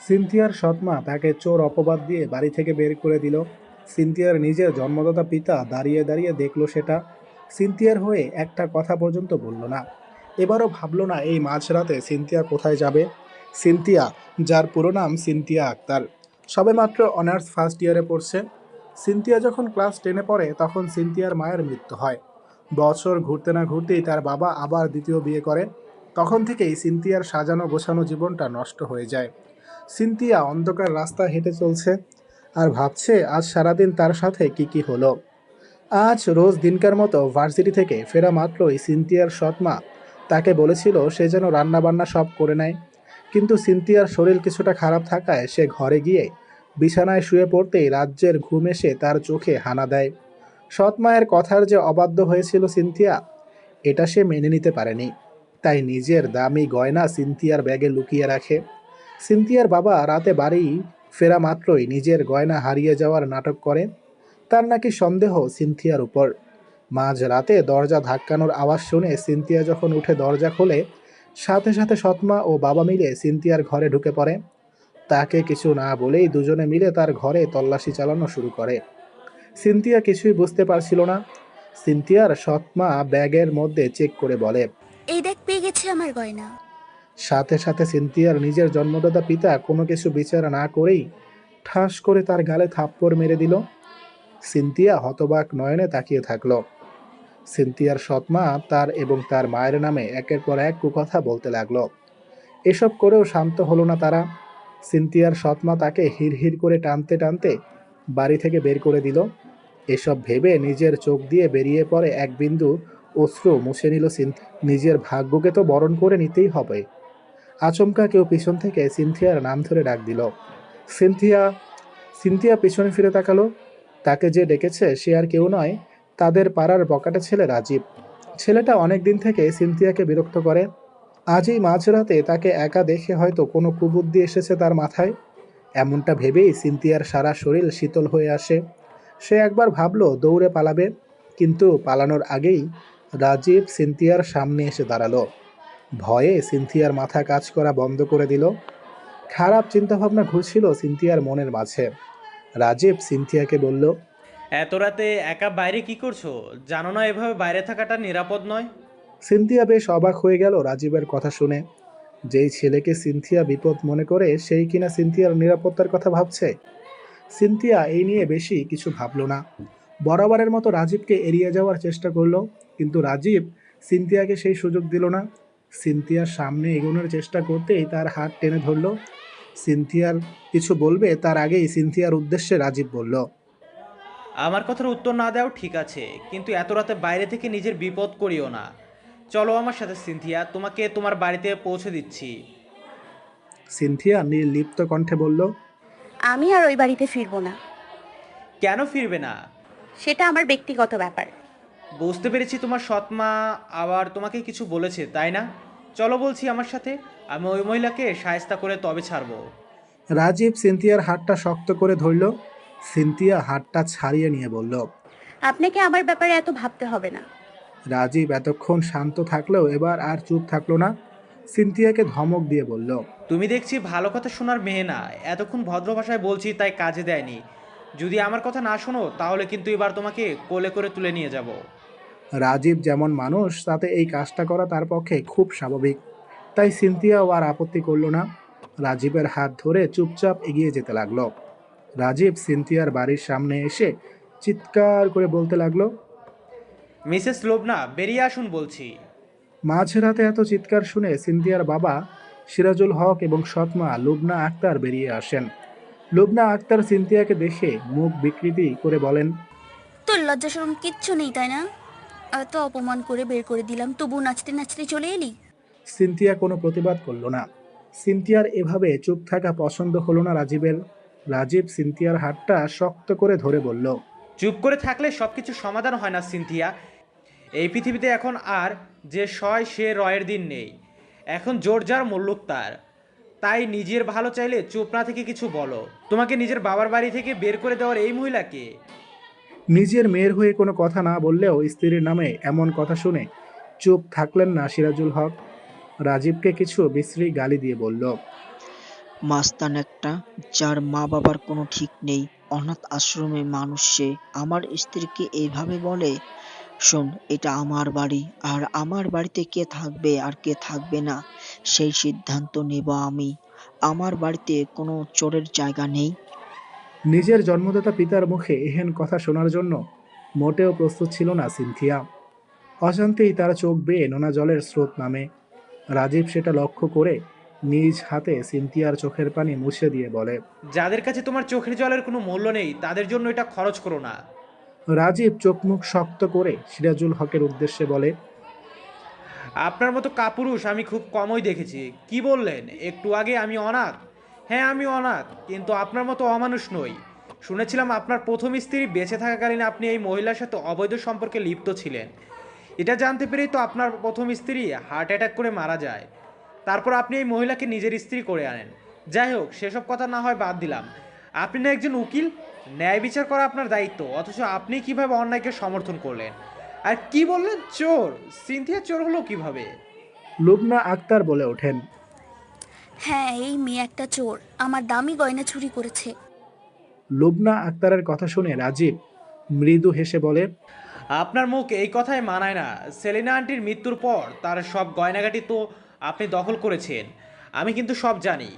সিনথিয়ার সৎমা তাকে চোর অপবাদ দিয়ে বাড়ি থেকে বের করে দিল। সিনথিয়ার নিজের জন্মদাতা পিতা দাঁড়িয়ে দাঁড়িয়ে দেখল সেটা। সিনথিয়ার হয়ে একটা কথা পর্যন্ত বলল না। এবারও ভাবল না এই মাঝরাতে সিনথিয়া কোথায় যাবে। সিনথিয়া, যার পুরো নাম সিনথিয়া আক্তার, সবেমাত্র অনার্স ফার্স্ট ইয়ারে পড়ছে। সিনথিয়া যখন ক্লাস 10-এ পড়ে তখন সিনথিয়ার মায়ের মৃত্যু হয়। বছর ঘুরতে না ঘুরতেই তার বাবা আবার দ্বিতীয় বিয়ে করে। তখন থেকেই সিনথিয়ার সাজানো গোছানো জীবনটা নষ্ট হয়ে যায়। সিনথিয়া অন্ধকার রাস্তা হেঁটে চলছে আর ভাবছে আজ সারাদিন তার সাথে কি কি হলো। আজ রোজ দিনকার মতো ভার্সিটি থেকে ফেরা মাত্রই সিনথিয়ার সৎমা তাকে বলেছিল সে যেন রান্নাবান্না সব করে নেয়। কিন্তু সিনথিয়ার শরীর কিছুটা খারাপ থাকায় সে ঘরে গিয়ে বিছানায় শুয়ে পড়তেই রাজ্যের ঘুম এসে তার চোখে হানা দেয়। সৎ মায়ের কথার যে অবাধ্য হয়েছিল সিনথিয়া, এটা সে মেনে নিতে পারেনি। তাই নিজের দামি গয়না সিনথিয়ার ব্যাগে লুকিয়ে রাখে। সিনথিয়ার বাবা রাতে বাড়ি ফেরা মাত্রই নিজের গয়না হারিয়ে যাওয়ার নাটক করে। তার নাকি সন্দেহ সিনথিয়ার উপর। মাঝ রাতে দরজা ধাক্কানোর আওয়াজ শুনে সিনথিয়া যখন উঠে দরজা খোলে, সাথে সাথে সৎমা ও বাবা মিলে সিনথিয়ার ঘরে ঢুকে পড়ে। তাকে কিছু না বলেই দুজনে মিলে তার ঘরে তল্লাশি চালানো শুরু করে। সিনথিয়া কিছুই বুঝতে পারছিল না। সিনথিয়ার সৎমা ব্যাগের মধ্যে চেক করে বলে। এই দেখ, পেয়ে গেছে আমার গয়না। সাথে সাথে সিনথিয়ার নিজের জন্মদাতা পিতা কোনো কিছু বিচার না করেই ঠাস করে তার গালে থাপ্পড় মেরে দিল। সিনথিয়া হতবাক নয়নে তাকিয়ে থাকলো। সিনথিয়ার সৎমা তার এবং তার মায়ের নামে একের পর এক কুকথা বলতে লাগলো। এসব করেও শান্ত হলো না তারা। সিনথিয়ার সৎমা তাকে হিড়হিড় করে টানতে টানতে বাড়ি থেকে বের করে দিল। এসব ভেবে নিজের চোখ দিয়ে বেরিয়ে পড়ে এক বিন্দু অশ্রু মুছে নিল সিনথিয়া। নিজের ভাগ্যকে তো বরণ করে নিতেই হবে। আচমকা কেউ পিছন থেকে সিনথিয়ার নাম ধরে ডাক দিল। সিনথিয়া। সিনথিয়া পিছনে ফিরে তাকালো। তাকে যে ডেকেছে সে আর কেউ নয়, তাদের পাড়ার বকাটে ছেলে রাজীব। ছেলেটা অনেক দিন থেকে সিনথিয়াকে বিরক্ত করে। আজই মাঝরাতে তাকে একা দেখে হয়তো কোনো কুবুদ্ধি এসেছে তার মাথায়। এমনটা ভেবেই সিনথিয়ার সারা শরীর শীতল হয়ে আসে। সে একবার ভাবলো দৌড়ে পালাবে, কিন্তু পালানোর আগেই রাজীব সিনথিয়ার সামনে এসে দাঁড়ালো। ভয়ে সিনথিয়ার মাথা কাজ করা বন্ধ করে দিল। খারাপ চিন্তাভাবনা ঘুরছিল সিনথিয়ার মনের মাঝে। রাজীব সিনথিয়াকে বলল। এত রাতে একা বাইরে কি করছো? জানো না এভাবে বাইরে থাকাটা নিরাপদ নয়? সিনথিয়া বেশ অবাক হয়ে গেল রাজীবের কথা শুনে। যেই ছেলেকে সিনথিয়া বিপদ মনে করে সেই কিনা সিনথিয়ার নিরাপত্তার কথা ভাবছে। সিনথিয়া এই নিয়ে বেশি কিছু ভাবল না। বরাবরের মতো রাজীবকে এড়িয়ে যাওয়ার চেষ্টা করলো, কিন্তু রাজীব সিনথিয়াকে সেই সুযোগ দিল না। সিনথিয়ার সামনে এগোনোর চেষ্টা করতেই তার হাত টেনে ধরল। সিনথিয়ার কিছু বলবে তার আগেই সিনথিয়ার উদ্দেশ্যে রাজীব বলল। আমার কথার উত্তর না দেওয়া ঠিক আছে, কিন্তু এত রাতে বাইরে থেকে নিজের বিপদ করিও না। চলো আমার সাথে সিনথিয়া, তোমাকে তোমার বাড়িতে পৌঁছে দিচ্ছি। সিনথিয়া নির্লিপ্ত কণ্ঠে বলল। আমি আর ওই বাড়িতে ফিরবো না। কেন ফিরবে না? সেটা আমার ব্যক্তিগত ব্যাপার। বুঝতে পেরেছি তোমার সৎমা আবার তোমাকে কিছু বলেছে, তাই না? চলো বলছি আমার সাথে, আমি ওই মহিলাকে শায়েস্তা করে তবে ছাড়বো। রাজীব সিনথিয়ার হাতটা শক্ত করে ধরল। সিনথিয়া হাতটা ছাড়িয়ে নিয়ে বলল। আপনাকে আমার ব্যাপারে এত ভাবতে হবে না। রাজীব এতক্ষণ শান্ত থাকলেও এবার আর চুপ থাকলো না। সিনথিয়াকে ধমক দিয়ে বলল। তুমি দেখছি ভালো কথা শোনার মেয়ে না। এতক্ষণ ভদ্র ভাষায় বলছি তাই কাজে দেয়নি। যদি আমার কথা না শোনো তাহলে কিন্তু এবার তোমাকে কোলে করে তুলে নিয়ে যাব। রাজীব যেমন মানুষ তাতে এই কাজটা করা তার পক্ষে খুব স্বাভাবিক। তাই সিনথিয়াও আর আপত্তি করল না। রাজীবের হাত ধরে চুপচাপ এগিয়ে যেতে লাগলো। রাজীব সিনথিয়ার বাড়ির সামনে এসে চিৎকার করে বলতে লাগলো। মিসেস লোবনা, বেরিয়ে আসুন বলছি। মাঝরাতে এত চিৎকার শুনে সিনথিয়ার বাবা সিরাজুল হক এবং সৎমা লুবনা আক্তার বেরিয়ে আসেন। লুবনা আক্তার সিনথিয়াকে দেখে মুখ বিকৃতি করে বলেন। তোর লজ্জা শরম কিচ্ছু নেই, তাই না? এত অপমান করে বের করে দিলাম, তবু নাচতে নাচতে চলে এলি। সিনথিয়া কোনো প্রতিবাদ করল না। সিনথিয়ার এভাবে চুপ থাকা পছন্দ হলো না রাজীবের। রাজীব সিনথিয়ার হাতটা শক্ত করে ধরে বলল। চুপ করে থাকলে সব কিছু সমাধান হয় না সিনথিয়া। এই পৃথিবীতে এখন আর যে সয় সে রয়ের দিন নেই। এখন জোর যার মুল্লুক তার। তাই নিজের ভালো চাইলে চুপ না থেকে কিছু বলো। তোমাকে নিজের বাবার বাড়ি থেকে বের করে দেওয়ার এই মহিলাকে। নিজের মেয়ের হয়ে কোনো কথা না বললেও স্ত্রীর নামে এমন কথা শুনে চুপ থাকলেন না সিরাজুল হক। রাজীবকে কিছু বিশ্রী গালি দিয়ে বলল। মাস্তান একটা, যার মা বাবার কোনো ঠিক নেই, অনাথ আশ্রমে মানুষ সে, আমার স্ত্রীকে এইভাবে বলে? শোন, এটা আমার বাড়ি, আর আমার বাড়িতে কে থাকবে আর কে থাকবে না সেই সিদ্ধান্ত নেব আমি। আমার বাড়িতে কোনো চোরের জায়গা নেই। নিজের জন্মদাতা পিতার মুখে এহেন কথা শোনার জন্য মোটেও প্রস্তুত ছিল না সিনথিয়া। অজান্তেই তার চোখ বেয়ে নোনা জলের স্রোত নামে। রাজীব সেটা লক্ষ্য করে নিজ হাতে সিনথিয়ার চোখের পানি মুছে দিয়ে বলে। যাদের কাছে তোমার চোখের জলের কোনো মূল্য নেই তাদের জন্য এটা খরচ করো না। রাজীব চোখ মুখ শক্ত করে সিরাজুল হকের উদ্দেশ্যে বলে। আপনার মতো কাপুরুষ আমি খুব কমই দেখেছি। কি বললেন একটু আগে আমি অনাথ? হ্যাঁ আমি অনাথ, কিন্তু আপনার মতো অমানুষ নই। শুনেছিলাম আপনার প্রথম স্ত্রী বেঁচে থাকাকালীন আপনি এই মহিলার সাথে অবৈধ সম্পর্কে লিপ্ত ছিলেন। এটা জানতে পেরেই তো আপনার প্রথম স্ত্রী হার্ট অ্যাটাক করে মারা যায়। তারপর আপনি এই মহিলাকে নিজের স্ত্রী করে আনেন। যাই হোক, সেসব কথা না হয় বাদ দিলাম। আপনি না একজন উকিল, ন্যায় বিচার করা আপনার দায়িত্ব, অথচ আপনি কিভাবে অন্যায়কে সমর্থন করলেন? আর কি বললেন চোর? সিনথিয়া চোর হলো কিভাবে? লুবনা আক্তার বলে ওঠেন। হ্যাঁ, এই মেয়ে একটা চোর, আমার দামি গয়না চুরি করেছে। লুবনা আক্তারের কথা শুনে রাজীব মৃদু হেসে বলে। আপনার মুখ এই কথাই মানায় না। সেলিনা আন্টির মৃত্যুর পর তার সব গয়নাগাটি তো আপনি দখল করেছেন, আমি কিন্তু সব জানি।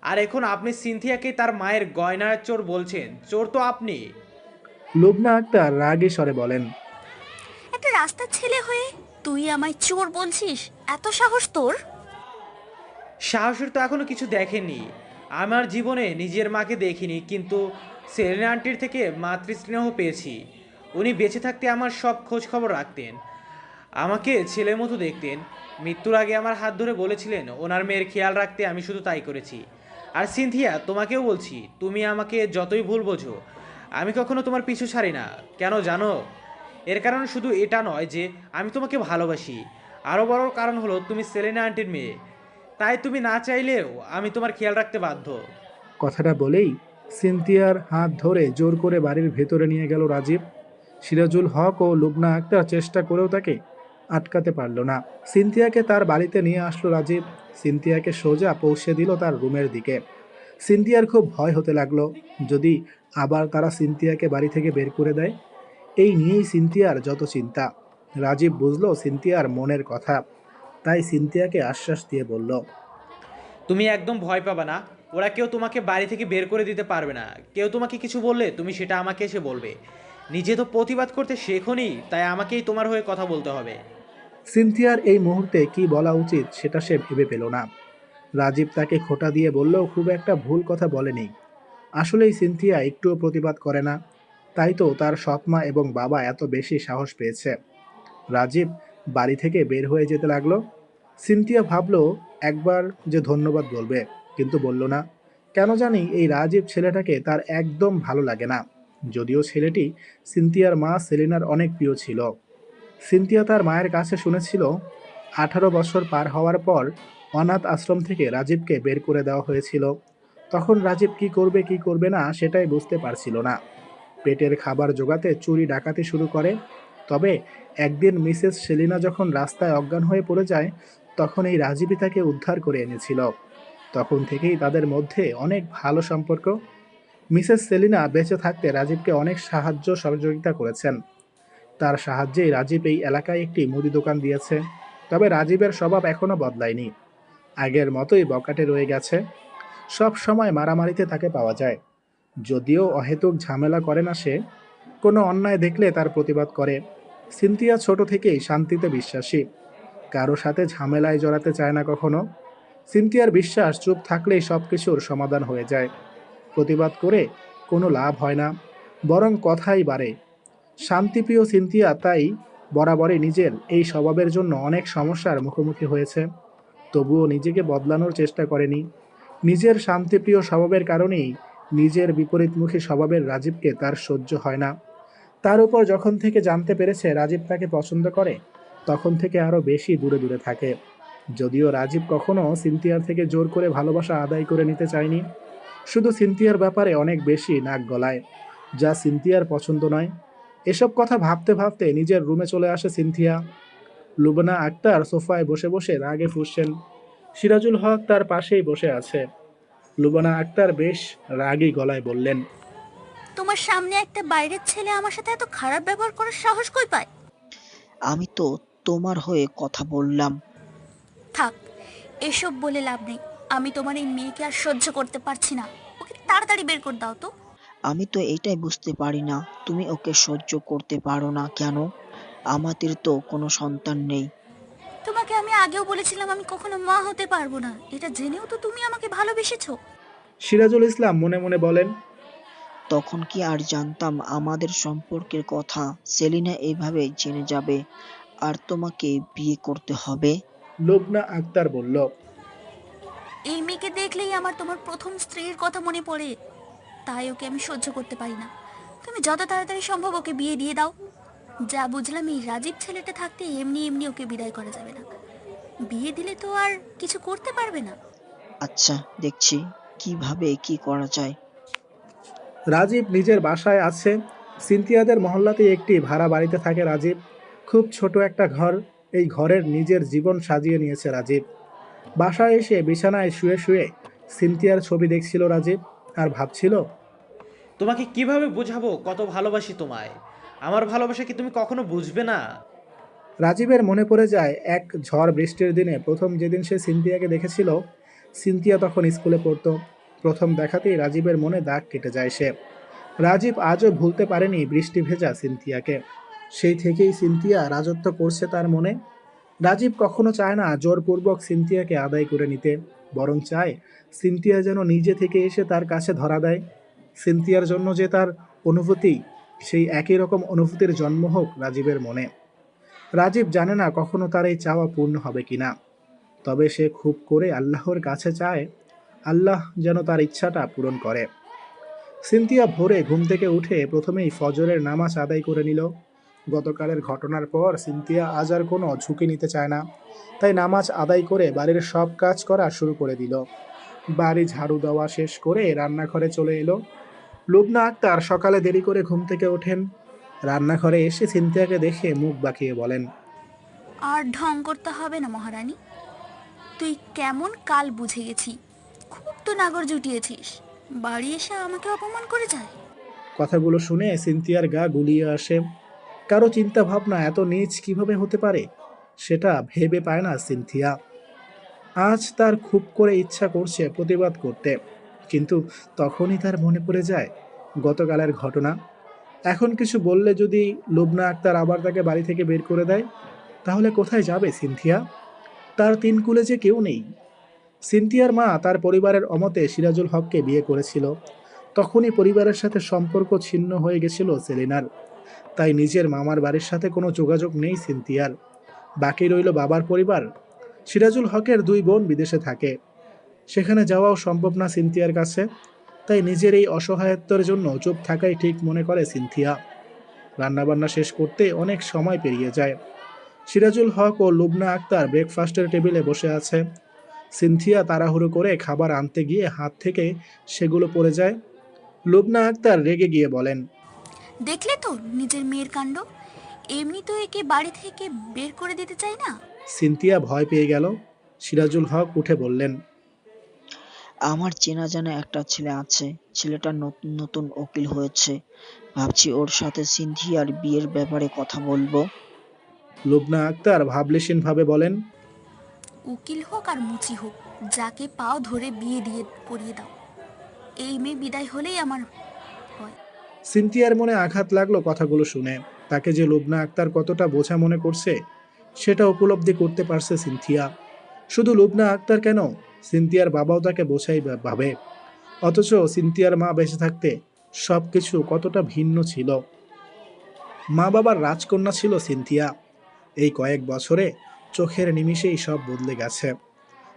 আর এখন আপনি সিনথিয়াকে তার মায়ের গয়নার চোর বলছেন? চোর তো আপনি। লুবনা আক্তার রাগে স্বরে বলেন। একটা রাস্তার ছেলে হয়ে তুই আমায় চোর বলছিস? এত সাহস তোর? সাহসের তো এখনো কিছু দেখেননি। আমার জীবনে নিজের মাকে দেখিনি, কিন্তু সেলিনা আন্টির থেকে মাতৃস্নেহ পেয়েছি। উনি বেঁচে থাকতে আমার সব খোঁজ খবর রাখতেন, আমাকে ছেলের মতো দেখতেন। মৃত্যুর আগে আমার হাত ধরে বলেছিলেন ওনার মেয়ের খেয়াল রাখতে, আমি শুধু তাই করেছি। আর সিনথিয়া, তোমাকেও বলছি, তুমি আমাকে যতই ভুল বোঝো, আমি কখনো তোমার পিছু ছাড়ি না। কেন জানো? এর কারণ শুধু এটা নয় যে আমি তোমাকে ভালোবাসি, আরও বড় কারণ হলো তুমি সেলিনা আন্টির মেয়ে। তাই তুমি না চাইলেও আমি তোমার খেয়াল রাখতে বাধ্য। কথাটা বলেই সিনথিয়ার হাত ধরে জোর করে বাড়ির ভেতরে নিয়ে গেল রাজীব। সিরাজুল হক ও লুবনা আক্তার চেষ্টা করেও তাকে আটকাতে পারল না। সিনথিয়াকে তার বাড়িতে নিয়ে আসলো রাজীব। সিনথিয়াকে সোজা পৌঁছে দিল তার রুমের দিকে। সিনথিয়ার খুব ভয় হতে লাগলো, যদি আবার তারা সিনথিয়াকে বাড়ি থেকে বের করে দেয়। এই নিয়েই সিনথিয়ার যত চিন্তা। রাজীব বুঝলো সিনথিয়ার মনের কথা, তাই সিনথিয়াকে আশ্বাস দিয়ে বলল। তুমি একদম ভয় পাবে না। ওরা কেউ তোমাকে বাড়ি থেকে বের করে দিতে পারবে না। কেউ তোমাকে কিছু বললে তুমি সেটা আমাকে এসে বলবে। নিজে তো প্রতিবাদ করতে শেখোনি, তাই আমাকেই তোমার হয়ে কথা বলতে হবে। সিনথিয়ার এই মুহূর্তে কি বলা উচিত সেটা সে ভেবে পেল না। রাজীব তাকে খোঁটা দিয়ে বললেও খুব একটা ভুল কথা বলেনি। আসলেই সিনথিয়া একটুও প্রতিবাদ করে না, তাই তো তার সৎমা এবং বাবা এত বেশি সাহস পেয়েছে। রাজীব বাড়ি থেকে বের হয়ে যেতে লাগলো। সিনথিয়া ভাবলো একবার যে ধন্যবাদ বলবে, কিন্তু বলল না। কেন জানি এই রাজীব ছেলেটাকে তার একদম ভালো লাগে না। যদিও ছেলেটি সিনথিয়ার মা সেলিনার অনেক প্রিয় ছিল। সিনথিয়া তার মায়ের কাছে শুনেছিল 18 বছর পার হওয়ার পর অনাথ আশ্রম থেকে রাজীবকে বের করে দেওয়া হয়েছিল। তখন রাজীব কি করবে কি করবে না সেটাই বুঝতে পারছিল না। পেটের খাবার জোগাতে চুরি ডাকাতি শুরু করে। তবে একদিন মিসেস সেলিনা যখন রাস্তায় অজ্ঞান হয়ে পড়ে যায়, তখন এই রাজীবই তাকে উদ্ধার করে এনেছিল। তখন থেকেই তাদের মধ্যে অনেক ভালো সম্পর্ক। মিসেস সেলিনা বেঁচে থাকতে রাজীবকে অনেক সাহায্য সহযোগিতা করেছেন। তার সাহায্যেই রাজীব এই এলাকায় একটি মুদি দোকান দিয়েছে। তবে রাজীবের স্বভাব এখনো বদলায়নি, আগের মতোই বকাটে রয়ে গেছে। সব সময় মারামারিতে তাকে পাওয়া যায়। যদিও অহেতুক ঝামেলা করে না সে, কোনো অন্যায় দেখলে তার প্রতিবাদ করে। সিনথিয়া ছোট থেকেই শান্তিতে বিশ্বাসী, কারো সাথে ঝামেলায় জড়াতে চায় না কখনো। সিনথিয়ার বিশ্বাস চুপ থাকলেই সব কিছুর সমাধান হয়ে যায়। প্রতিবাদ করে কোনো লাভ হয় না, বরং কথাই বাড়ে। শান্তিপ্রিয় সিনথিয়া তাই বরাবরই নিজের এই স্বভাবের জন্য অনেক সমস্যার মুখোমুখি হয়েছে, তবুও নিজেকে বদলানোর চেষ্টা করেনি। নিজের শান্তিপ্রিয় স্বভাবের কারণেই নিজের বিপরীতমুখী স্বভাবের রাজীবকে তার সহ্য হয় না। তার উপর যখন থেকে জানতে পেরেছে রাজীব তাকে পছন্দ করে, তখন থেকে আরও বেশি দূরে দূরে থাকে। যদিও রাজীব কখনো সিনথিয়ার থেকে জোর করে ভালোবাসা আদায় করে নিতে চায়নি, শুধু সিনথিয়ার ব্যাপারে অনেক বেশি নাক গলায়, যা সিনথিয়ার পছন্দ নয়। এসব কথা ভাবতে ভাবতে নিজের রুমে চলে আসে সিনথিয়া। লুবনা আক্তার সোফায় বসে বসে রাগে ফুঁসছেন। সিরাজুল হক তার পাশেই বসে আছে। লুবানা আক্তার বেশ রাগী গলায় বললেন, তোমার সামনে একটা বাইরের ছেলে আমার সাথে এত খারাপ ব্যবহার করার সাহস কই পায়? আমি তো তোমার হয়ে কথা বললাম। থাক, এসব বলে লাভ নেই। আমি তোমার এই মেয়েকে আর সহ্য করতে পারছি না। ওকে তাড়াতাড়ি বের করে দাও তো। আমি তো এটাই বুঝতে পারি না, তুমি ওকে সহ্য করতে পারো না কেন? আমাদের তো কোনো সন্তান নেই। তোমাকে আমি আগেও বলেছিলাম আমি কখনো মা হতে পারবো না। এটা জেনেও তো তুমি আমাকে ভালোবেসেছো। সিরাজুল ইসলাম মনে মনে বলেন, তখন কি আর জানতাম আমাদের সম্পর্কের কথা সেলিনা এইভাবে জেনে যাবে আর তোমাকে বিয়ে করতে হবে? লুবনা আক্তার বলল, এই মেয়েকে দেখলেই আমার তোমার প্রথম স্ত্রীর কথা মনে পড়ে। তাই ওকে আমি সহ্য করতে পারি না। তুমি যত তাড়াতাড়ি সম্ভব ওকে বিয়ে দিয়ে দাও। যা বুঝলাম এই রাজীব ছেলেটা থাকতে এমনি এমনি ওকে বিদায় করা যাবে না। বিয়ে দিলে তো আর কিছু করতে পারবে না। আচ্ছা, দেখছি কিভাবে কি করা যায়। রাজীব নিজের বাসায় আছে। সিনথিয়াদের মহল্লাতে একটি ভাড়া বাড়িতে থাকে রাজীব। খুব ছোট একটা ঘর। এই ঘরের নিজের জীবন সাজিয়ে নিয়েছে রাজীব। বাসায় এসে বিছানায় শুয়ে শুয়ে সিনথিয়ার ছবি দেখছিল রাজীব আর ভাবছিল, তোমাকে কিভাবে বোঝাবো কত ভালোবাসি তোমায়? আমার ভালোবাসা কি তুমি কখনো বুঝবে না? রাজীবের মনে পড়ে যায় এক ঝড় বৃষ্টির দিনে প্রথম যেদিন সে সিনথিয়াকে দেখেছিল। সিনথিয়া তখন স্কুলে পড়তো। প্রথম দেখাতেই রাজীবের মনে দাগ কেটে যায় সে। রাজীব আজও ভুলতে পারেনি বৃষ্টি ভেজা সিনথিয়াকে। সেই থেকেই সিনথিয়া রাজত্ব করছে তার মনে। রাজীব কখনো চায় না জোরপূর্বক সিনথিয়াকে আদায় করে নিতে, বরং চায় সিনথিয়া যেন নিজে থেকে এসে তার কাছে ধরা দেয়। সিনথিয়ার জন্য যে তার অনুভূতি, সেই একই রকম অনুভূতির জন্ম হোক রাজীবের মনে। রাজীব জানে না কখনো তার এই চাওয়া পূর্ণ হবে কিনা, তবে সে খুব করে আল্লাহর কাছে চায় আল্লাহ যেন তার ইচ্ছাটা পূরণ করে। সিনথিয়া ভোরে ঘুম থেকে উঠে প্রথমেই ফজরের নামাজ আদায় করে নিল। গতকালের ঘটনার পর সিনথিয়া আজ আর কোনো ঝুঁকি নিতে চায় না। তাই নামাজ আদায় করে বাড়ির সব কাজ করা শুরু করে দিল। বাড়ি ঝাড়ু দেওয়া শেষ করে রান্নাঘরে চলে এলো। লুবনা আক্তার সকালে দেরি করে ঘুম থেকে ওঠেন। রান্নাঘরে এসে সিনথিয়াকে দেখে মুখ বাঁকিয়ে বলেন, আর ঢং করতে হবে না মহারানী। তুই কেমন কাল বুঝে গেছি। খুব তো নাগর জুটিয়েছিস। বাড়ি এসে আমাকে অপমান করে যায়। কথাগুলো শুনে সিনথিয়ার গা গুলিয়ে আসে। কারো চিন্তা ভাবনা এত নীচ কিভাবে হতে পারে, সেটা ভেবে পায় না সিনথিয়া। আজ তার খুব করে ইচ্ছা করছে প্রতিবাদ করতে, কিন্তু তখনই তার মনে পড়ে যায় গতকালের ঘটনা। এখন কিছু বললে যদি লুবনা আক্তার আবার তাকে বাড়ি থেকে বের করে দেয়, তাহলে কোথায় যাবে সিনথিয়া? তার তিন কুলে যে কেউ নেই। সিনথিয়ার মা তার পরিবারের অমতে সিরাজুল হককে বিয়ে করেছিল। তখনই পরিবারের সাথে সম্পর্ক ছিন্ন হয়ে গেছিল সেলিনার। তাই নিজের মামার বাড়ির সাথে কোনো যোগাযোগ নেই সিনথিয়ার। বাকি রইল বাবার পরিবার। সিরাজুল হকের দুই বোন বিদেশে থাকে, সেখানে যাওয়াও সম্ভব না সিনথিয়ার কাছে। তাই নিজের এই অসহায়ত্বের জন্য চুপ থাকাই ঠিক মনে করে সিনথিয়া। রান্নাবান্না শেষ করতে অনেক সময় পেরিয়ে যায়। সিরাজুল হক ও লুবনা আক্তার ব্রেকফাস্টের টেবিলে বসে আছে। সিনথিয়া তাড়াহুড়ো করে খাবার আনতে গিয়ে হাত থেকে সেগুলো পড়ে যায়। লুবনা আক্তার রেগে গিয়ে বলেন, দেখলে তো নিজের মেয়ের কাণ্ড। এমনি তো একে বাড়ি থেকে বের করে দিতে চাই না। সিনথিয়া ভয় পেয়ে গেল। সিরাজুল হক উঠে বললেন, আমার চেনা জানা একটা ছেলে আছে, ছেলেটা নতুন নতুন উকিল হয়েছে। ভাবছি ওর সাথে সিনথিয়ার বিয়ের ব্যাপারে কথা বলবো। লুবনা আক্তার ভাবলেশীন ভাবে বলেন, উকিল হোক আর মুচি হোক, যাকে পাও ধরে বিয়ে দিয়ে করিয়ে দাও। এই মেয়ে বিদায় হলেই আমার হয়। সিনথিয়ার মনে আঘাত লাগলো কথাগুলো শুনে। তাকে যে লুবনা আক্তার কতটা বোঝা মনে করছে, সেটা উপলব্ধি করতে পারছে সিনথিয়া। শুধু লুবনা আক্তার কেন, সিনথিয়ার বাবাও তাকে বোঝাই ভাবে। অথচ সিনথিয়ার মা বেঁচে থাকতে সবকিছু কতটা ভিন্ন ছিল। মা বাবার রাজকন্যা ছিল সিনথিয়া। এই কয়েক বছরে চোখের নিমিষেই সব বদলে গেছে।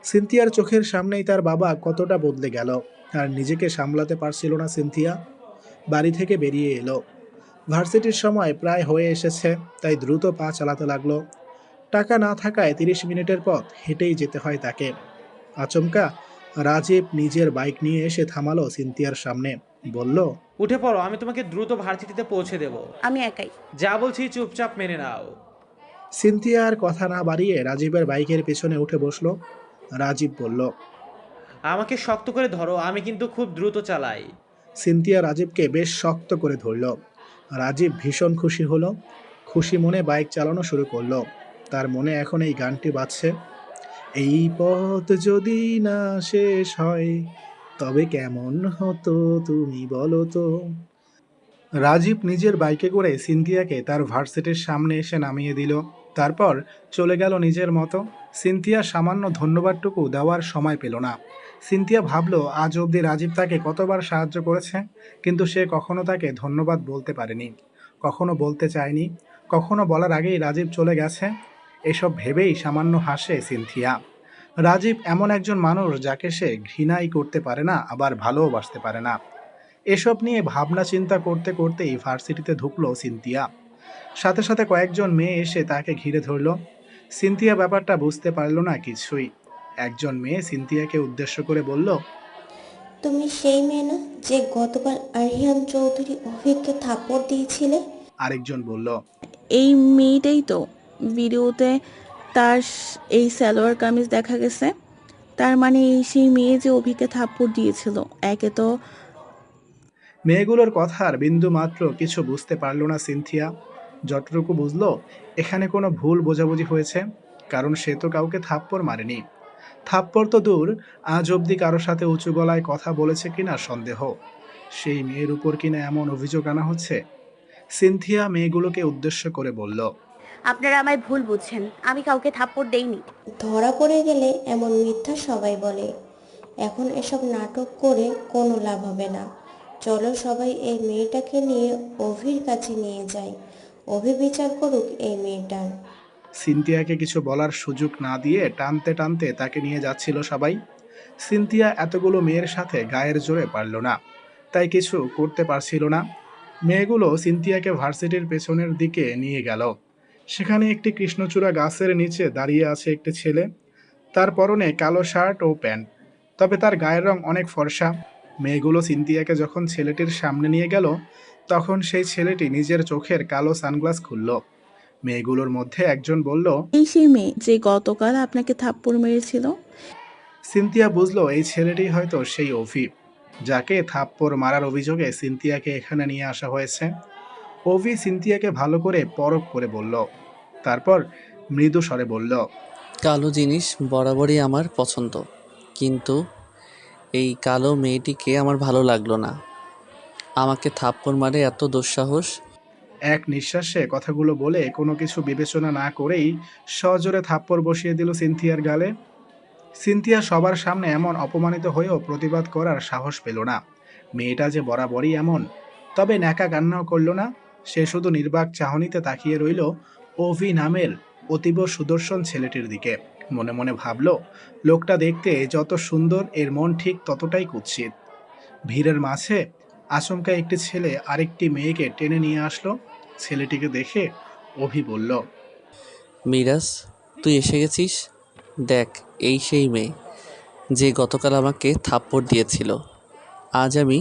সিনথিয়ার চোখের সামনেই তার বাবা কতটা বদলে গেল। আর নিজেকে সামলাতে পারছিল না সিনথিয়া। বাড়ি থেকে বেরিয়ে এলো। ভার্সিটির সময় প্রায় হয়ে এসেছে, তাই দ্রুত পা চালাতে লাগলো। টাকা না থাকায় 30 মিনিটের পথ হেঁটেই যেতে হয় তাকে। আচমকা রাজীব নিজের বাইক নিয়ে এসে থামালো সিনথিয়ার সামনে। বলল, উঠে পড়ো, আমি তোমাকে দ্রুত ভার্সিটিতে পৌঁছে দেব। আমি একাই। যা বলছি চুপচাপ মেনে নাও। সিনথিয়া আর কথা না বাড়িয়ে রাজীবের বাইকের পেছনে উঠে বসলো। রাজীব বলল, আমাকে শক্ত করে ধরো, আমি কিন্তু খুব দ্রুত চালাই। সিনথিয়া রাজীবকে বেশ শক্ত করে ধরল। রাজীব ভীষণ খুশি হলো। খুশি মনে বাইক চালানো শুরু করলো। তার মনে এখন এই গানটি বাজছে, এই পথ যদি না শেষ হয় তবে কেমন হতো তুমি বলো তো। রাজীব নিজের বাইকে করে সিনথিয়াকে তার ভার্সিটির সামনে এসে নামিয়ে দিল। তারপর চলে গেল নিজের মতো। সিনথিয়া সামান্য ধন্যবাদটুকু দেওয়ার সময় পেল না। সিনথিয়া ভাবলো আজ অবধি রাজীব তাকে কতবার সাহায্য করেছে, কিন্তু সে কখনো তাকে ধন্যবাদ বলতে পারেনি, কখনো বলতে চায়নি, কখনো বলার আগেই রাজীব চলে গেছে। এসব ভেবেই সামান্য হাসে সিনথিয়া। রাজীব এমন একজন মানুষ যাকে সে ঘৃণাই করতে পারে না, আবার ভালোবাসতে পারে না। এসব নিয়ে ভাবনা চিন্তা করতে করতেই ভার্সিটিতে ঢুকলো সিনথিয়া। সাথে সাথে কয়েকজন মেয়ে এসে তাকে ঘিরে ধরল। সিনথিয়া ব্যাপারটা বুঝতে পারল না কিছুই। একজন মেয়ে সিনথিয়াকে উদ্দেশ্য করে বলল, তুমি সেই মেয়ে না যে গতকাল আরিয়ান চৌধুরী অভিককে থাপ্পড় দিয়েছিলে? আরেকজন বলল, এই মেয়েটাই তো ভিডিওতে তার এই সালোয়ার কামিজ দেখা গেছে। তার মানে এই সেই মেয়ে যে অভিকে থাপ্পড় দিয়েছিল। একে তো মেয়েগুলোর কথার বিন্দু মাত্র কিছু বুঝতে পারল না সিনথিয়া। যতটুকু বুঝলো, এখানে কোনো ভুল বোঝাবুঝি হয়েছে, কারণ সে তো কাউকে থাপ্পড় মারেনি। থাপ্পড় তো দূর, আজ অবধি কারোর সাথে উঁচু গলায় কথা বলেছে কিনা সন্দেহ। সেই মেয়ের উপর কিনা এমন অভিযোগ আনা হচ্ছে। সিনথিয়া মেয়েগুলোকে উদ্দেশ্য করে বলল, আপনারা আমায় ভুল বুঝছেন, আমি কাউকে থাপ্পড় দেইনি। ধরা পড়ে গেলে এমন মিথ্যা সবাই বলে। এখন এসব নাটক করে কোনো লাভ হবে না। চলো সবাই এই মেয়েটাকে নিয়ে অভির কাছে নিয়ে যাই, অভি বিচার করুক এই মেয়েটার। সিনথিয়াকে কিছু বলার সুযোগ না দিয়ে টানতে টানতে তাকে নিয়ে যাচ্ছিল সবাই। সিনথিয়া এতগুলো মেয়ের সাথে গায়ের জোরে পারল না, তাই কিছু করতে পারছিল না। মেয়েগুলো সিনথিয়াকে ভার্সিটির পেছনের দিকে নিয়ে গেল। সেখানে একটি কৃষ্ণচূড়া গাছের নিচে দাঁড়িয়ে আছে একটি ছেলে। তার পরনে কালো শার্ট ও প্যান্ট, তবে তার গায়ের রং অনেক ফর্সা। মেয়েগুলো সিনথিয়াকে যখন ছেলেটির সামনে নিয়ে গেল, তখন সেই ছেলেটি নিজের চোখের কালো সানগ্লাস খুলল। মেয়েগুলোর মধ্যে একজন বলল, এই সেই মেয়ে যে গতকাল আপনাকে থাপ্পড় মেরেছিল। সিনথিয়া বুঝলো এই ছেলেটি হয়তো সেই অভি, যাকে থাপ্পড় মারার অভিযোগে সিনথিয়াকে এখানে নিয়ে আসা হয়েছে। অভি সিনথিয়াকে ভালো করে পরখ করে বলল, তারপর মৃদু স্বরে বলল, কালো জিনিস বরাবরই আমার পছন্দ, কিন্তু এই কালো মেয়েটিকে আমার ভালো লাগলো না। আমাকে থাপ্পড় মারে এত দুঃসাহস! এক নিঃশ্বাসে কথাগুলো বলে কোনো কিছু বিবেচনা না করেই সজোরে থাপ্পড় বসিয়ে দিল সিনথিয়ার গালে। সিনথিয়া সবার সামনে এমন অপমানিত হয়েও প্রতিবাদ করার সাহস পেল না। মেয়েটা যে বরাবরই এমন। তবে ন্যাকা কান্নাও করল না। সে শুধু নির্বাক চাহনিতে তাকিয়ে রইল অভি নামের অতীব সুদর্শন ছেলেটির দিকে। মনে মনে ভাবল, লোকটা দেখতে যত সুন্দর, এর মন ঠিক ততটাই কুৎসিত। ভিড়ের মাঝে আচমকা একটি ছেলে আরেকটি মেয়েকে টেনে নিয়ে আসলো। ছেলেটিকে দেখে অভি বলল, মিরাজ, তুই এসে গেছিস। দেখ, এই সেই মেয়ে যে গতকাল আমাকে থাপ্পড় দিয়েছিল। আজ আমি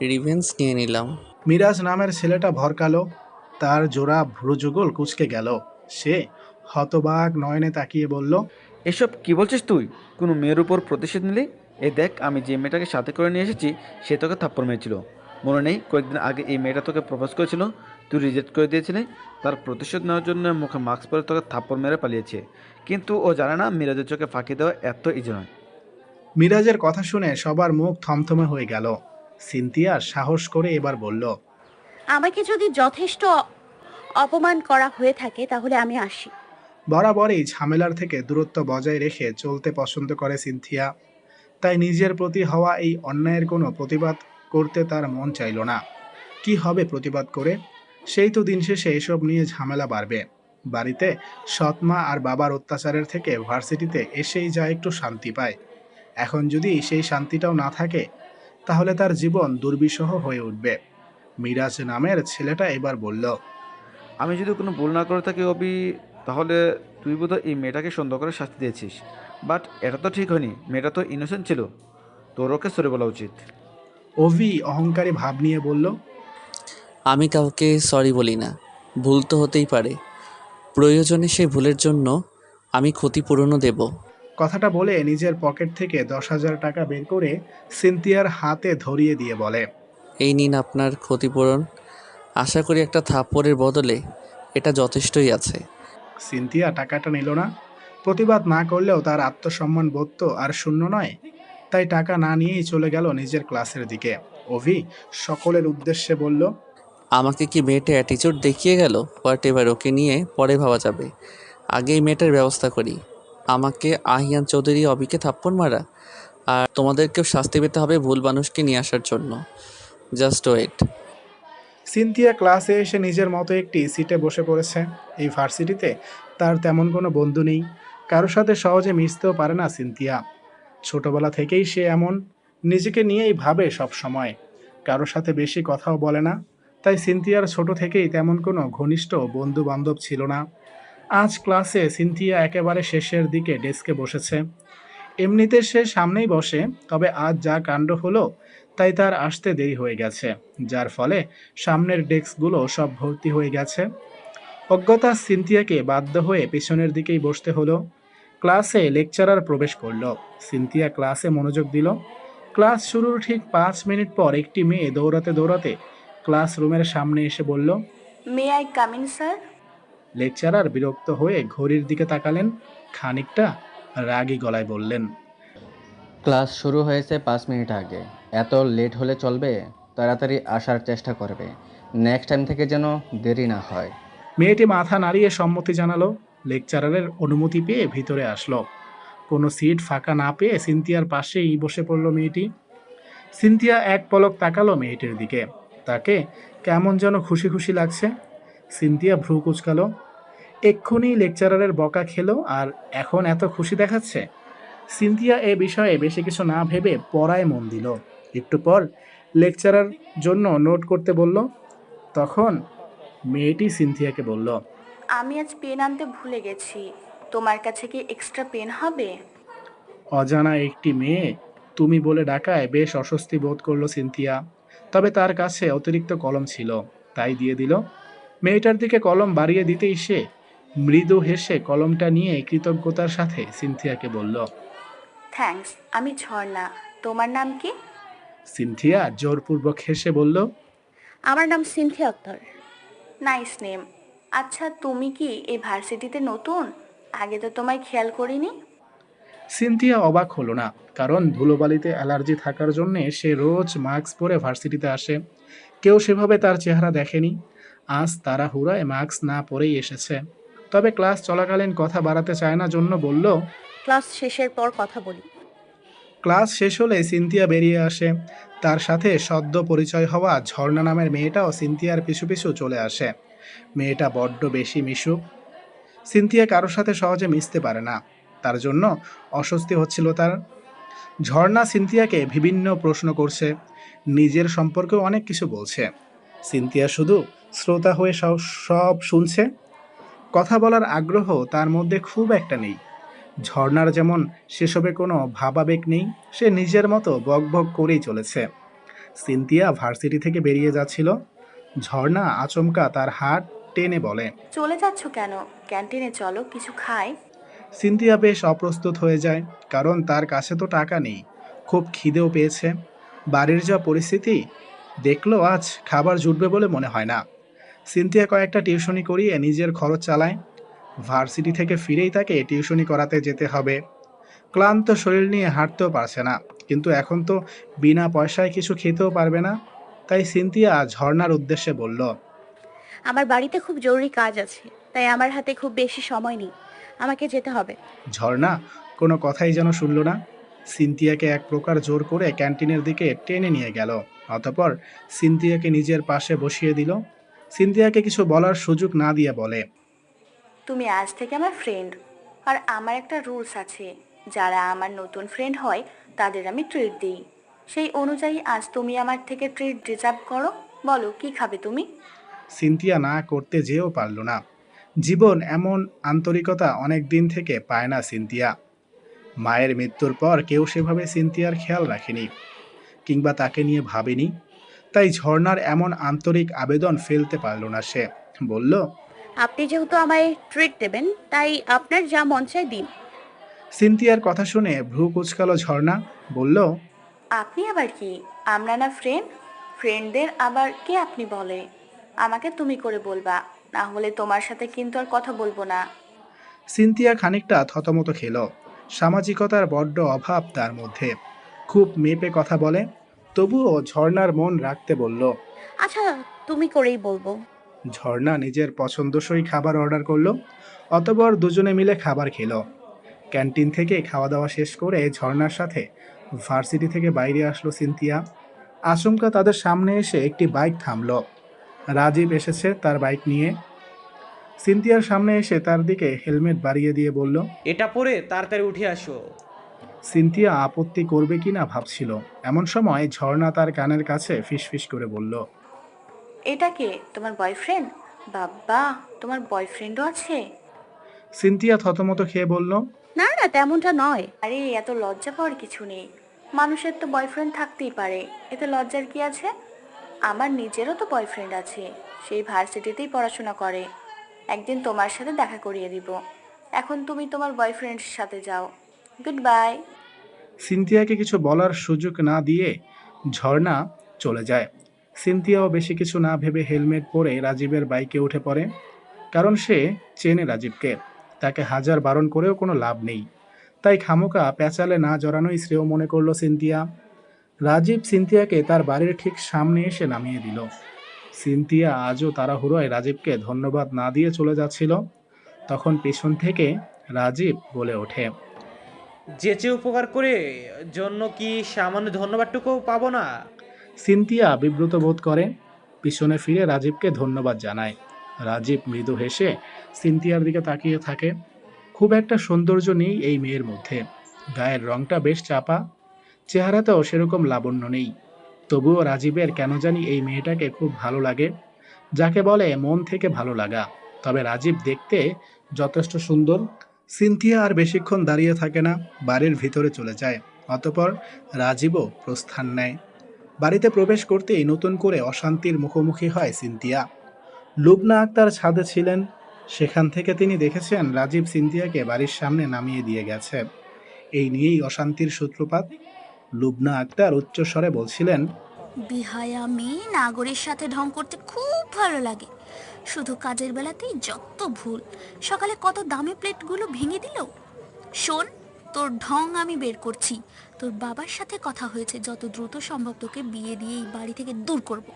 রিভেঞ্জ নিয়ে নিলাম। মিরাজ নামের ছেলেটা ভরকালো। তার জোড়া ভ্রুযুগল কুঁচকে গেল। সে হতবাক নয়নে তাকিয়ে বলল, এসব কি বলছিস তুই? কোনো মেয়ের উপর প্রতিশোধ নিলি? এই দেখ, আমি যে মেয়েটাকে সাথে করে নিয়ে এসেছি সে তোকে থাপ্পড় মেরেছিল। মনে নেই কয়েকদিন আগে এই মেয়েটা তোকে প্রপোজ করেছিল, তুই রিজেক্ট করে দিয়েছিলি। তার প্রতিশোধ নেওয়ার জন্য মুখে মাস্ক পরে তোকে থাপ্পড় মেরে পালিয়েছে। কিন্তু ও জানে না মিরাজের চোখে ফাঁকি দেওয়া এত ইজি নয়। মিরাজের কথা শুনে সবার মুখ থমথমে হয়ে গেল। সিনথিয়া সাহস করে এবার বলল, আমাকে যদি যথেষ্ট অপমান করা হয়ে থাকে তাহলে আমি আসি। বরাবরই ঝামেলার থেকে দূরত্ব বজায় রেখে চলতে পছন্দ করে সিনথিয়া। তাই নিজের প্রতি হওয়া এই অন্যায়ের কোনো প্রতিবাদ করতে তার মন চাইল না। কি হবে প্রতিবাদ করে? সেই তো দিন শেষে এসব নিয়ে ঝামেলা বাড়বে। বাড়িতে সৎমা আর বাবার অত্যাচারের থেকে ভার্সিটিতে এসেই যা একটু শান্তি পায়। এখন যদি সেই শান্তিটাও না থাকে, তাহলে তার জীবন দুর্বিষহ হয়ে উঠবে। মিরাজ নামের ছেলেটা এবার বলল, আমি যদি কোনো ভুল না করে থাকি অবি, তাহলে তুই বোধহয় এই মেয়েটাকে সুন্দর করে শাস্তি দিয়েছিস। বাট এটা তো ঠিক হয়নি, মেয়েটা তো ইনোসেন্ট ছিল। তোর ওকে সরে বলা উচিত। অভি অহংকারী ভাব নিয়ে বলল, আমি কাউকে সরি বলি না। ভুল তো হতেই পারে। প্রয়োজনে সেই ভুলের জন্য আমি ক্ষতিপূরণও দেব। কথাটা বলে নিজের পকেট থেকে 10,000 টাকা বের করে সিনথিয়ার হাতে ধরিয়ে দিয়ে বলে, এই নিন আপনার ক্ষতিপূরণ। আশা করি একটা থাপ্পড়ের বদলে এটা যথেষ্টই আছে। সিনথিয়া টাকাটা নিল না। প্রতিবাদ না করলেও তার আত্মসম্মান বোধ তো আর শূন্য নয়। তাই টাকা না নিয়েই চলে গেল নিজের ক্লাসের দিকে। অভি সকলের উদ্দেশ্যে বলল, আমাকে কি মেয়েটা অ্যাটিচিউড দেখিয়ে গেল? হোয়াট এভার, ওকে নিয়ে পরে ভাবা যাবে। আগে এই মেয়েটার ব্যবস্থা করি। আমাকে আহিয়ান চৌধুরী অবিকে থাপ্পড় মারা, আর তোমাদেরকেও শাস্তি পেতে হবে ভুল মানুষকে নিয়ে আসার জন্য। Just wait. সিনথিয়া ক্লাসে এসে নিজের মতো একটি সিটে বসে পড়েছে। এই ভার্সিটিতে তার তেমন কোনো বন্ধু নেই, কারোর সাথে সহজে মিশতেও পারে না সিনথিয়া। ছোটবেলা থেকেই সে এমন, নিজেকে নিয়েই ভাবে সব সময়, কারোর সাথে বেশি কথাও বলে না। তাই সিনথিয়ার ছোট থেকেই তেমন কোনো ঘনিষ্ঠ বন্ধু বান্ধব ছিল না। আজ ক্লাসে সিনথিয়া একেবারে শেষের দিকে ডেস্কে বসেছে। এমনিতে সে সামনেই বসে, তবে আজ যা কাণ্ড হলো তাই তার আসতে দেরি হয়ে গেছে, যার ফলে সামনের ডেস্কগুলো সব ভর্তি হয়ে গেছে। অজ্ঞতা সিনথিয়াকে বাধ্য হয়ে পেছনের দিকেই বসতে হলো। ক্লাসে লেকচারার প্রবেশ করলো। সিনথিয়া ক্লাসে মনোযোগ দিল। ক্লাস শুরুর ঠিক 5 মিনিট পর একটি মেয়ে দৌড়াতে দৌড়াতে ক্লাসরুমের সামনে এসে বলল, may I come in sir? Lecturer বিরক্ত হয়ে ঘড়ির দিকে তাকালেন, খানিকটা রাগী গলায় বললেন, ক্লাস শুরু হয়েছে 5 মিনিট আগে। এত লেট হলে চলবে? তাড়াতাড়ি আসার চেষ্টা করবে। নেক্সট টাইম থেকে যেন দেরি না হয়। মেয়েটি মাথা নাড়িয়ে সম্মতি জানালো। লেকচারারের অনুমতি পেয়ে ভিতরে আসলো। কোনো সিট ফাঁকা না পেয়ে সিনথিয়ার পাশেই বসে পড়ল মেয়েটি। সিনথিয়া এক পলক তাকালো মেয়েটির দিকে। তাকে কেমন যেন খুশি খুশি লাগছে। সিনথিয়া ভ্রু কুঁচকালো। এক্ষুনি লেকচারারের বকা খেলো আর এখন এত খুশি দেখাচ্ছে। সিনথিয়া এ বিষয়ে বেশি কিছু না ভেবে পড়ায় মন দিল। একটু পর লেকচারার জন্য নোট করতে বলল। তখন মেয়েটি সিনথিয়াকে বলল, আমি আজ পেন আনতে ভুলে গেছি। তোমার কাছে কি এক্সট্রা পেন হবে? অজানা একটি মেয়ে তুমি বলে ডাকায় বেশ অস্বস্তি বোধ করলো সিনথিয়া। তবে তার কাছে অতিরিক্ত কলম ছিল, তাই দিয়ে দিল। মেয়েটার দিকে কলম বাড়িয়ে দিতেই সে মৃদু হেসে কলমটা নিয়ে কৃতজ্ঞতার সাথে সিনথিয়াকে বলল, থ্যাঙ্কস। আমি ঝর্ণা। তোমার নাম কি? সিনথিয়া জোরপূর্বক হেসে বলল, আমার নাম সিনথিয়া আক্তার। Nice name. আচ্ছা, তুমি কি এই ভার্সিটিতে নতুন? আগে তো তোমায় খেয়াল করিনি। সিনথিয়া অবাক হলো না, কারণ ধুলোবালিতে অ্যালার্জি থাকার জন্যে সে রোজ মাস্ক পরে ভার্সিটিতে আসে। কেউ সেভাবে তার চেহারা দেখেনি। আজ তাড়াহুড়োয় মাস্ক না পরেই এসেছে। তবে ক্লাস চলাকালীন কথা বাড়াতে চায় না জন্য বলল, ক্লাস শেষের পর কথা বলি। ক্লাস শেষ হলে সিনথিয়া বেরিয়ে আসে। তার সাথে সদ্য পরিচয় হওয়া ঝর্ণা নামের মেয়েটাও সিনথিয়ার পিছু পিছু চলে আসে। মেয়েটা বড্ড বেশি মিশুক। সিনথিয়া কারোর সাথে সহজে মিশতে পারে না, তার জন্য অস্বস্তি হচ্ছিল তার। ঝর্ণা সিনথিয়াকে বিভিন্ন প্রশ্ন করছে, নিজের সম্পর্কেও অনেক কিছু বলছে। সিনথিয়া শুধু শ্রোতা হয়ে সব সব শুনছে। কথা বলার আগ্রহ তার মধ্যে খুব একটা নেই। ঝর্ণার যেমন সেসবে কোনো ভাবাবেগ নেই, সে নিজের মতো বকবক করেই চলেছে। সিনথিয়া ভার্সিটি থেকে বেরিয়ে যাচ্ছিল। ঝর্ণা আচমকা তার হাত টেনে বলে, চলে যাচ্ছ কেন? ক্যান্টিনে চলো, কিছু খাই। সিনথিয়া বেশ অপ্রস্তুত হয়ে যায়, কারণ তার কাছে তো টাকা নেই। খুব খিদেও পেয়েছে। বাড়ির যা পরিস্থিতি, দেখলো আজ খাবার জুটবে বলে মনে হয় না। সিনথিয়া কয়েকটা টিউশনি করিয়ে নিজের খরচ চালায়। ভার্সিটি থেকে ফিরেই তাকে টিউশনি করাতে যেতে হবে। ক্লান্ত শরীর নিয়ে হাঁটতেও পারছে না, কিন্তু এখন তো বিনা পয়সায় কিছু খেতেও পারবে না। তাই সিনথিয়া ঝর্ণার উদ্দেশ্যে বলল, আমার বাড়িতে খুব জরুরি কাজ আছে, তাই আমার হাতে খুব বেশি সময় নেই। আমাকে যেতে হবে। ঝর্ণা কোনো কথাই যেন শুনল না। সিনথিয়াকে এক প্রকার জোর করে ক্যান্টিনের দিকে টেনে নিয়ে গেল। অতঃপর সিনথিয়াকে নিজের পাশে বসিয়ে দিল। সিনথিয়াকে কিছু বলার সুযোগ না দিয়ে বলে, তুমি আজ থেকে আমার ফ্রেন্ড। আর আমার একটা রুলস আছে, যারা আমার নতুন ফ্রেন্ড হয় তাদের আমি ট্রিট দিই। সেই অনুযায়ী আজ তুমি আমার থেকে ট্রিট ডিজার্ভ করো। বলো, কি খাবে তুমি? সিনথিয়া না করতে যেও পারল না। জীবন এমন আন্তরিকতা অনেক দিন থেকে পায় না সিনথিয়া। মায়ের মৃত্যুর পর কেউ সেভাবে সিনথিয়ার খেয়াল রাখেনি, কিংবা তাকে নিয়ে ভাবেনি। তাই ঝর্ণার এমন আন্তরিক আবেদন ফেলতে পারল না সে। বলল, আপনি যেহেতু আমায় ট্রিট দেবেন, তাই আপনার যা মন চায় দিন। সিনথিয়ার কথা শুনে ভ্রু কুঁচকালো ঝর্ণা, বলল, আপনি আবার কি? আমরা না ফ্রেন্ড? ফ্রেন্ডদের আবার কে আপনি বলে? আমাকে তুমি করে বলবা, না হলে তোমার সাথে কিন্তু আর কথা বলবো না। সিনথিয়া খানিকটা থতমত খেল। সামাজিকতার বড্ড অভাব তার মধ্যে। খুব মেপে কথা বলে। তবুও ঝর্ণার মন রাখতে বলল। আচ্ছা, তুমি করেই বলবো। ঝর্ণা নিজের পছন্দসই খাবার অর্ডার করলো। অতঃপর দুজনে মিলে খাবার খেলো। ক্যান্টিন থেকে খাওয়া দাওয়া শেষ করে ঝর্ণার সাথে ভার্সিটি থেকে বাইরে আসলো সিনথিয়া। আচমকা তাদের সামনে এসে একটি বাইক থামলো। রাজীব এসেছে তার বাইক নিয়ে। সিনথিয়ার সামনে এসে তার দিকে হেলমেট বাড়িয়ে দিয়ে বলল। এটা পরে তাড়াতাড়ি উঠে আসো। সিনথিয়া আপত্তি করবে কিনা ভাবছিল। এমন সময় ঝর্ণা তার কানের কাছে ফিসফিস করে বলল। এটা কে? তোমার বয়ফ্রেন্ড? বাবা, তোমার বয়ফ্রেন্ডও আছে? সিনথিয়া থতমত খেয়ে বলল। না না, তেমনটা নয়। আরে এত লজ্জা পাওয়ার কিছু নেই। মানুষের তো বয়ফ্রেন্ড থাকতেই পারে, এতে লজ্জার কি আছে? আমার নিজেরও তো বয়ফ্রেন্ড আছে, সেই ভার্সিটিতেই পড়াশোনা করে। একদিন তোমার সাথে দেখা করিয়ে দিব। এখন তুমি তোমার বয়ফ্রেন্ডের সাথে যাও। Good bye. সিনথিয়াকে কিছু বলার সুযোগ না দিয়ে ঝর্ণা চলে যায়। সিনথিয়াও বেশি কিছু না ভেবে হেলমেট পরে রাজীবের বাইকে উঠে পড়ে। কারণ সে চেনে রাজীবকে। তাকে হাজার বারণ করেও কোনো লাভ নেই। তাই খামোকা প্যাচালে না জড়ানোই শ্রেয় মনে করলো সিনথিয়া। রাজীব সিনথিয়াকে তার বাড়ির ঠিক সামনে এসে নামিয়ে দিল। সিনথিয়া আজও তাড়াহুড়োয় রাজীবকে ধন্যবাদ না দিয়ে চলে যাচ্ছিল। তখন পেছন থেকে রাজীব বলে ওঠে। যেচে উপকার করে জন্য কি সামান্য ধন্যবাদটুকুও পাবো না? সিনথিয়া বিব্রত বোধ করে। পিছনে ফিরে রাজীবকে ধন্যবাদ জানায়। রাজীব মৃদু হেসে সিনথিয়ার দিকে তাকিয়ে থাকে। খুব একটা সৌন্দর্য নেই এই মেয়ের মধ্যে। গায়ের রংটা বেশ চাপা। চেহারাতেও সেরকম লাবণ্য নেই। তবুও রাজীবের কেন জানি এই মেয়েটাকে খুব ভালো লাগে, যাকে বলে মন থেকে ভালো লাগা। তবে রাজীব দেখতে যথেষ্ট সুন্দর। সিনথিয়া আর বেশিক্ষণ দাঁড়িয়ে থাকে না, বাড়ির ভিতরে চলে যায়। অতঃপর রাজীবও প্রস্থান নেয়। বাড়িতে প্রবেশ করতেই নতুন করে অশান্তির মুখোমুখি হয় সিনথিয়া। লুবনা আক্তার ছাদে ছিলেন। সেখান থেকে তিনি দেখেছেন রাজীব সিনথিয়াকে বাড়ির সামনে নামিয়ে দিয়ে গেছে। এই নিয়েই অশান্তির সূত্রপাত। লুবনা আক্তার উচ্চস্বরে বলছিলেন। বিহায়া মেয়ে নাগরের সাথে ঢং করতে খুব ভালো লাগে। শুধু কাজের বেলাতেই যত ভুল। সকালে কত দামি প্লেটগুলো ভেঙে দিল। শোন, তোর ঢং আমি বের করছি। তোর বাবার সাথে কথা হয়েছে, যত দ্রুত সম্ভব তোকে বিয়ে দিয়ে এই বাড়ি থেকে দূর করব।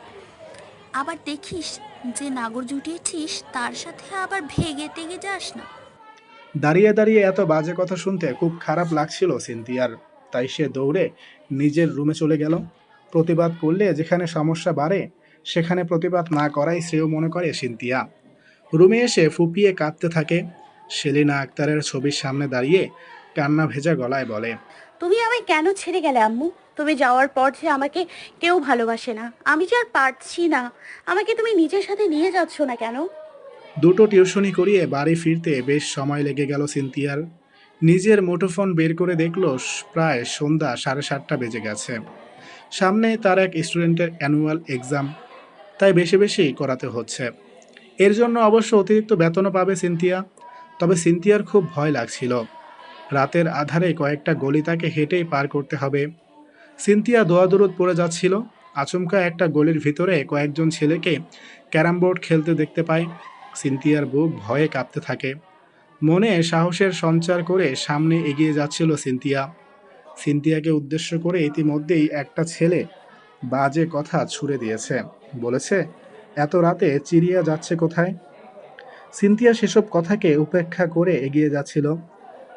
আবার দেখিস যে নাগর জুটিয়েছিস তার সাথে আবার ভেগে টেগে যাস না। দাঁড়িয়ে দাঁড়িয়ে এত বাজে কথা শুনতে খুব খারাপ লাগছিল সিনথিয়ার। তাই সে দৌড়ে নিজের রুমে চলে গেল। প্রতিবাদ করলে যেখানে সমস্যা বাড়ে, সেখানে প্রতিবাদ না করাই শ্রেয় মনে করে সিনথিয়া। রুমে এসে ফুপিয়ে কাঁদতে থাকে। সেলিনা আক্তারের ছবির সামনে দাঁড়িয়ে কান্না ভেজা গলায় বলে। তুমি আমায় কেন ছেড়ে গেলে আম্মু? তুমি যাওয়ার পর যে আমাকে কেউ ভালোবাসে না, আমি যে আর পারছি না। আমাকে তুমি নিজের সাথে নিয়ে যাচ্ছ না কেন? দুটো টিউশনি করিয়ে বাড়ি ফিরতে বেশ সময় লেগে গেল সিনথিয়ার। নিজের মুঠোফোন বের করে দেখল প্রায় সন্ধ্যা 7:30 বেজে গেছে। সামনে তার এক স্টুডেন্টের অ্যানুয়াল এক্সাম, তাই বেশি বেশি করাতে হচ্ছে। এর জন্য অবশ্য অতিরিক্ত বেতনও পাবে সিনথিয়া। তবে সিনথিয়ার খুব ভয় লাগছিল। রাতের আধারে কয়েকটা গলি তাকে হেঁটেই পার করতে হবে। সিনথিয়া দোয়াদুরুদ পড়ে যাচ্ছিল। আচমকা একটা গলির ভিতরে কয়েকজন ছেলেকে ক্যারাম বোর্ড খেলতে দেখতে পায়। সিনথিয়ার বুক ভয়ে কাঁপতে থাকে। মনে সাহসের সঞ্চার করে সামনে এগিয়ে যাচ্ছিল সিনথিয়া। সিনথিয়াকে উদ্দেশ্য করে ইতিমধ্যেই একটা ছেলে বাজে কথা ছুড়ে দিয়েছে। বলেছে, এত রাতে চিড়িয়া যাচ্ছে কোথায়? সিনথিয়া সেসব কথাকে উপেক্ষা করে এগিয়ে যাচ্ছিল।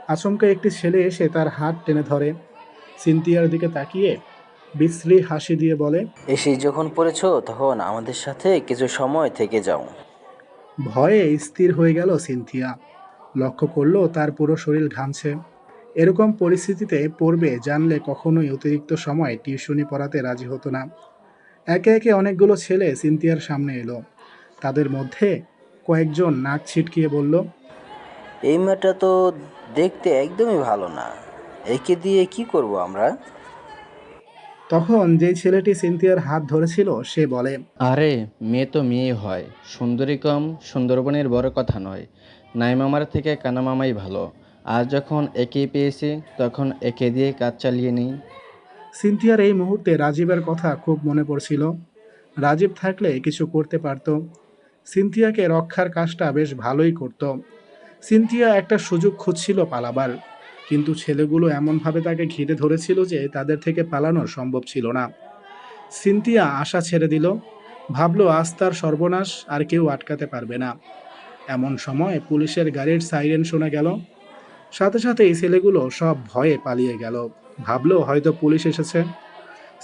আচমকা একটি ছেলে এসে তার হাত টেনে ধরে। সিনথিয়ার দিকে তাকিয়ে বিশ্রী হাসি দিয়ে বলে। এসেই যখন পড়েছো তখন আমাদের সাথে কিছু সময় থেকে যাও। ভয়ে স্থির হয়ে গেল সিনথিয়া। লক্ষ্য করলো তার পুরো শরীর ঘামছে। এরকম পরিস্থিতিতে পড়বে জানলে কখনোই অতিরিক্ত সময় টিউশনি পড়াতে রাজি হতো না। একে একে অনেকগুলো ছেলে সিনথিয়ার সামনে এলো। তাদের মধ্যে কয়েকজন নাক ছিটকিয়ে বলল, এই মেয়েটা তো দেখতে একদমই ভালো না, একে দিয়ে কি করব আমরা? তখন যেই ছেলেটি সিনথিয়ার হাত ধরেছিল সে বলে, আরে মেয়ে তো মেয়ে হয়, সুন্দরী কম সুন্দরবনের বড় কথা নয়। নাই মামার থেকে কানা মামাই ভালো। আজ যখন একেই পেয়েছি তখন একে দিয়ে কাজ চালিয়ে নিই। সিনথিয়ার এই মুহূর্তে রাজীবের কথা খুব মনে পড়ছিল। রাজীব থাকলে কিছু করতে পারত। সিনথিয়াকে রক্ষার কাজটা বেশ ভালোই করত। সিনথিয়া একটা সুযোগ খুঁজছিল পালাবার, কিন্তু ছেলেগুলো এমনভাবে তাকে ঘিরে ধরেছিল যে তাদের থেকে পালানো সম্ভব ছিল না। সিনথিয়া আশা ছেড়ে দিল, ভাবলো আজ তার সর্বনাশ, আর কেউ আটকাতে পারবে না। এমন সময় পুলিশের গাড়ির সাইরেন শোনা গেল। সাথে সাথে এই ছেলেগুলো সব ভয়ে পালিয়ে গেল, ভাবলো হয়তো পুলিশ এসেছে।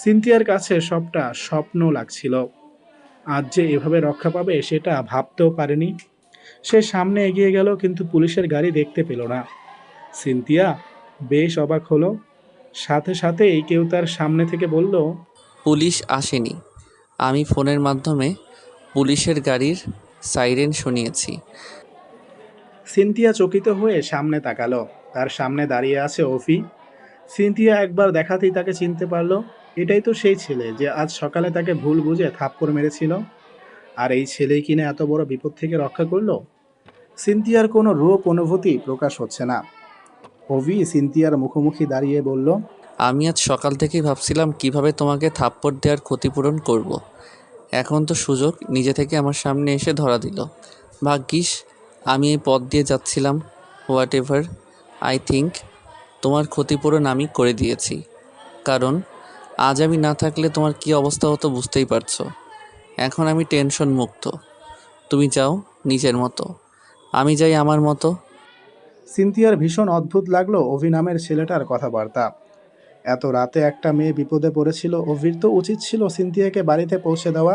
সিনথিয়ার কাছে সবটা স্বপ্ন লাগছিল। আজ যে এভাবে রক্ষা পাবে সেটা ভাবতেও পারেনি। সে সামনে এগিয়ে গেল, কিন্তু পুলিশের গাড়ি দেখতে পেল না। সিনথিয়া বেশ অবাক হলো। সাথে সাথেই কেউ তার সামনে থেকে বলল, পুলিশ আসেনি, আমি ফোনের মাধ্যমে পুলিশের গাড়ির সাইরেন শুনিয়েছি। সিনথিয়া চকিত হয়ে সামনে তাকালো। তার সামনে দাঁড়িয়ে আছে অভি। সিনথিয়া একবার দেখাতেই তাকে চিনতে পারলো। এটাই তো সেই ছেলে যে আজ সকালে তাকে ভুল বুঝে থাপ্পড় মেরেছিল। আর এই ছেলেই কিনা এত বড় বিপদ থেকে রক্ষা করলো। সিনথিয়ার কোনো রূপ অনুভূতি প্রকাশ হচ্ছে না। অভি সিনথিয়ার মুখোমুখি দাঁড়িয়ে বলল, আমি আজ সকাল থেকেই ভাবছিলাম কিভাবে তোমাকে থাপ্পড় দেওয়ার ক্ষতিপূরণ করব। এখন তো সুযোগ নিজে থেকে আমার সামনে এসে ধরা দিল। ভাগ্যিস আমি এই পথ দিয়ে যাচ্ছিলাম। হোয়াট এভার, আই থিঙ্ক তোমার ক্ষতিপূরণ আমি করে দিয়েছি। কারণ আজ আমি না থাকলে তোমার কী অবস্থা হতো বুঝতেই পারছো। এখন আমি টেনশন মুক্ত। তুমি যাও নিজের মতো, আমি যাই আমার মতো। সিনথিয়ার ভীষণ অদ্ভুত লাগলো অভি নামের ছেলেটার কথাবার্তা। এত রাতে একটা মেয়ে বিপদে পড়েছিল, অভির তো উচিত ছিল সিনথিয়াকে বাড়িতে পৌঁছে দেওয়া।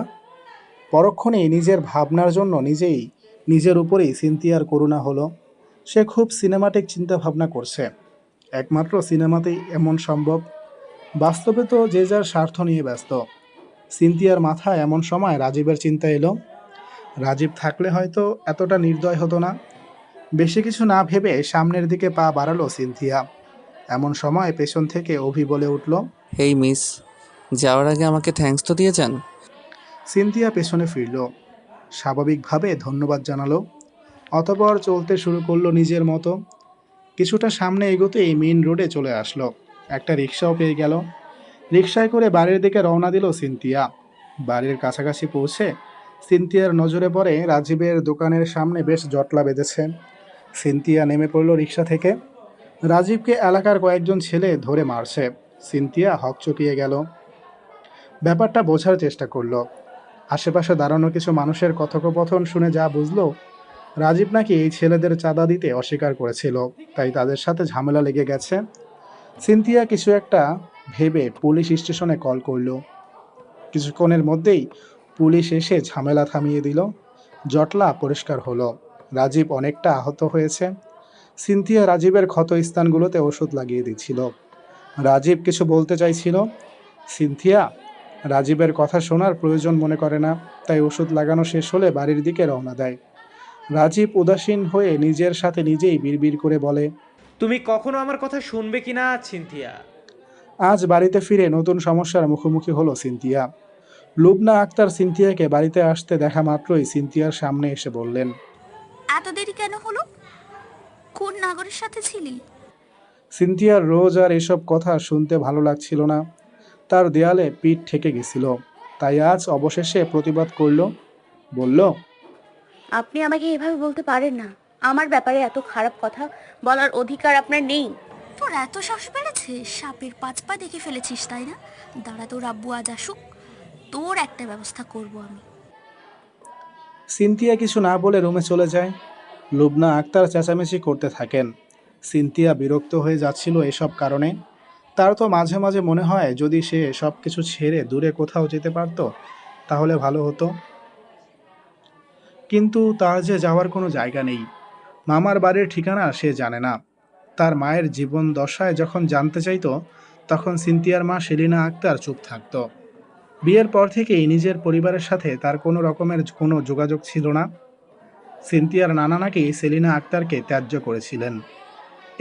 পরক্ষণেই নিজের ভাবনার জন্য নিজের উপরেই সিনথিয়ার করুণা হলো। সে খুব সিনেমাটিক চিন্তা ভাবনা করছে। একমাত্র সিনেমাতেই এমন সম্ভব, বাস্তবে তো যে যার স্বার্থ নিয়ে ব্যস্ত। সিনথিয়ার মাথায় এমন সময় রাজীবের চিন্তা এলো। রাজীব থাকলে হয়তো এতটা নির্দয় হতো না। বেশি কিছু না ভেবে সামনের দিকে পা বাড়ালো সিনথিয়া। এমন সময় পেছন থেকে অভি বলে উঠল, হেই মিস, যাওয়ার আগে আমাকে থ্যাঙ্কস তো দিয়ে যান। সিনথিয়া পেছনে ফিরল, স্বাভাবিকভাবে ধন্যবাদ জানালো। অতঃপর চলতে শুরু করলো নিজের মতো। কিছুটা সামনে এগোতেই মেইন রোডে চলে আসলো। একটা রিক্সাও পেয়ে গেল। রিক্সায় করে বাড়ির দিকে রওনা দিল সিনথিয়া। বাড়ির কাছাকাছি পৌঁছে সিনথিয়ার নজরে পড়ে রাজীবের দোকানের সামনে বেশ জটলা বেঁধেছে। সিনথিয়া নেমে পড়ল রিক্সা থেকে। রাজীবকে এলাকার কয়েকজন ছেলে ধরে মারছে। সিনথিয়া হকচকিয়ে গেল। ব্যাপারটা বোঝার চেষ্টা করলো। আশেপাশে দাঁড়ানো কিছু মানুষের কথোপকথন শুনে যা বুঝলো, রাজীব নাকি এই ছেলেদের চাঁদা দিতে অস্বীকার করেছিল, তাই তাদের সাথে ঝামেলা লেগে গেছে। সিনথিয়া কিছু একটা ভেবে পুলিশ স্টেশনে কল করলো। কিছুক্ষণের মধ্যেই পুলিশ এসে ঝামেলা থামিয়ে দিল। জটলা পরিষ্কার হলো। রাজীব অনেকটা আহত হয়েছে। সিনথিয়া রাজীবের ক্ষত স্থানগুলোতে ওষুধ লাগিয়ে দিচ্ছিল। রাজীব কিছু বলতে চাইছিল। সিনথিয়া রাজীবের কথা শোনার প্রয়োজন মনে করে না, তাই ওষুধ লাগানো শেষ হলে বাড়ির দিকে রওনা দেয়। রাজীব উদাসীন হয়ে নিজের সাথে নিজেই বিড়বিড় করে বলে, তুমি কখনো আমার কথা শুনবে কিনা সিনথিয়া? আজ বাড়িতে ফিরে নতুন সমস্যার মুখোমুখি হলো সিনথিয়া। লুবনা আক্তার সিনথিয়াকে বাড়িতে আসতে দেখা মাত্রই সিনথিয়ার সামনে এসে বললেন, এত দেরি কেন হলো? কোন নাগরের সাথে ছিলি? সিনথিয়ার রোজ আর এসব কথা শুনতে ভালো লাগছিল না। তার দেয়ালে পিঠ ঠেকে গেছিল। তাই আজ অবশেষে প্রতিবাদ করল। বলল, আপনি আমাকে এভাবে বলতে পারেন না। আমার ব্যাপারে এত খারাপ কথা বলার অধিকার আপনার নেই। তোর এত সাহস বেড়েছে? সাপের 5 পা দেখে ফেলেছিস তাই না? দাঁড়া, তোর আব্বু আজ আসুক, তোর একটা ব্যবস্থা করব আমি। সিনথিয়া কিছু না বলে রুমে চলে যায়। লুবনা আক্তার চেঁচামেচি করতে থাকেন। সিনথিয়া বিরক্ত হয়ে যাচ্ছিল এসব কারণে। তার তো মাঝে মাঝে মনে হয় যদি সে সব কিছু ছেড়ে দূরে কোথাও যেতে পারত তাহলে ভালো হতো। কিন্তু তার যে যাওয়ার কোনো জায়গা নেই। মামার বাড়ির ঠিকানা সে জানে না। তার মায়ের জীবন দশায় যখন জানতে চাইতো, তখন সিনথিয়ার মা সেলিনা আক্তার চুপ থাকতো। বিয়ের পর থেকেই নিজের পরিবারের সাথে তার কোনো রকমের কোনো যোগাযোগ ছিল না। সিনথিয়ার নানা নাকি সেলিনা আক্তারকে ত্যায্য করেছিলেন।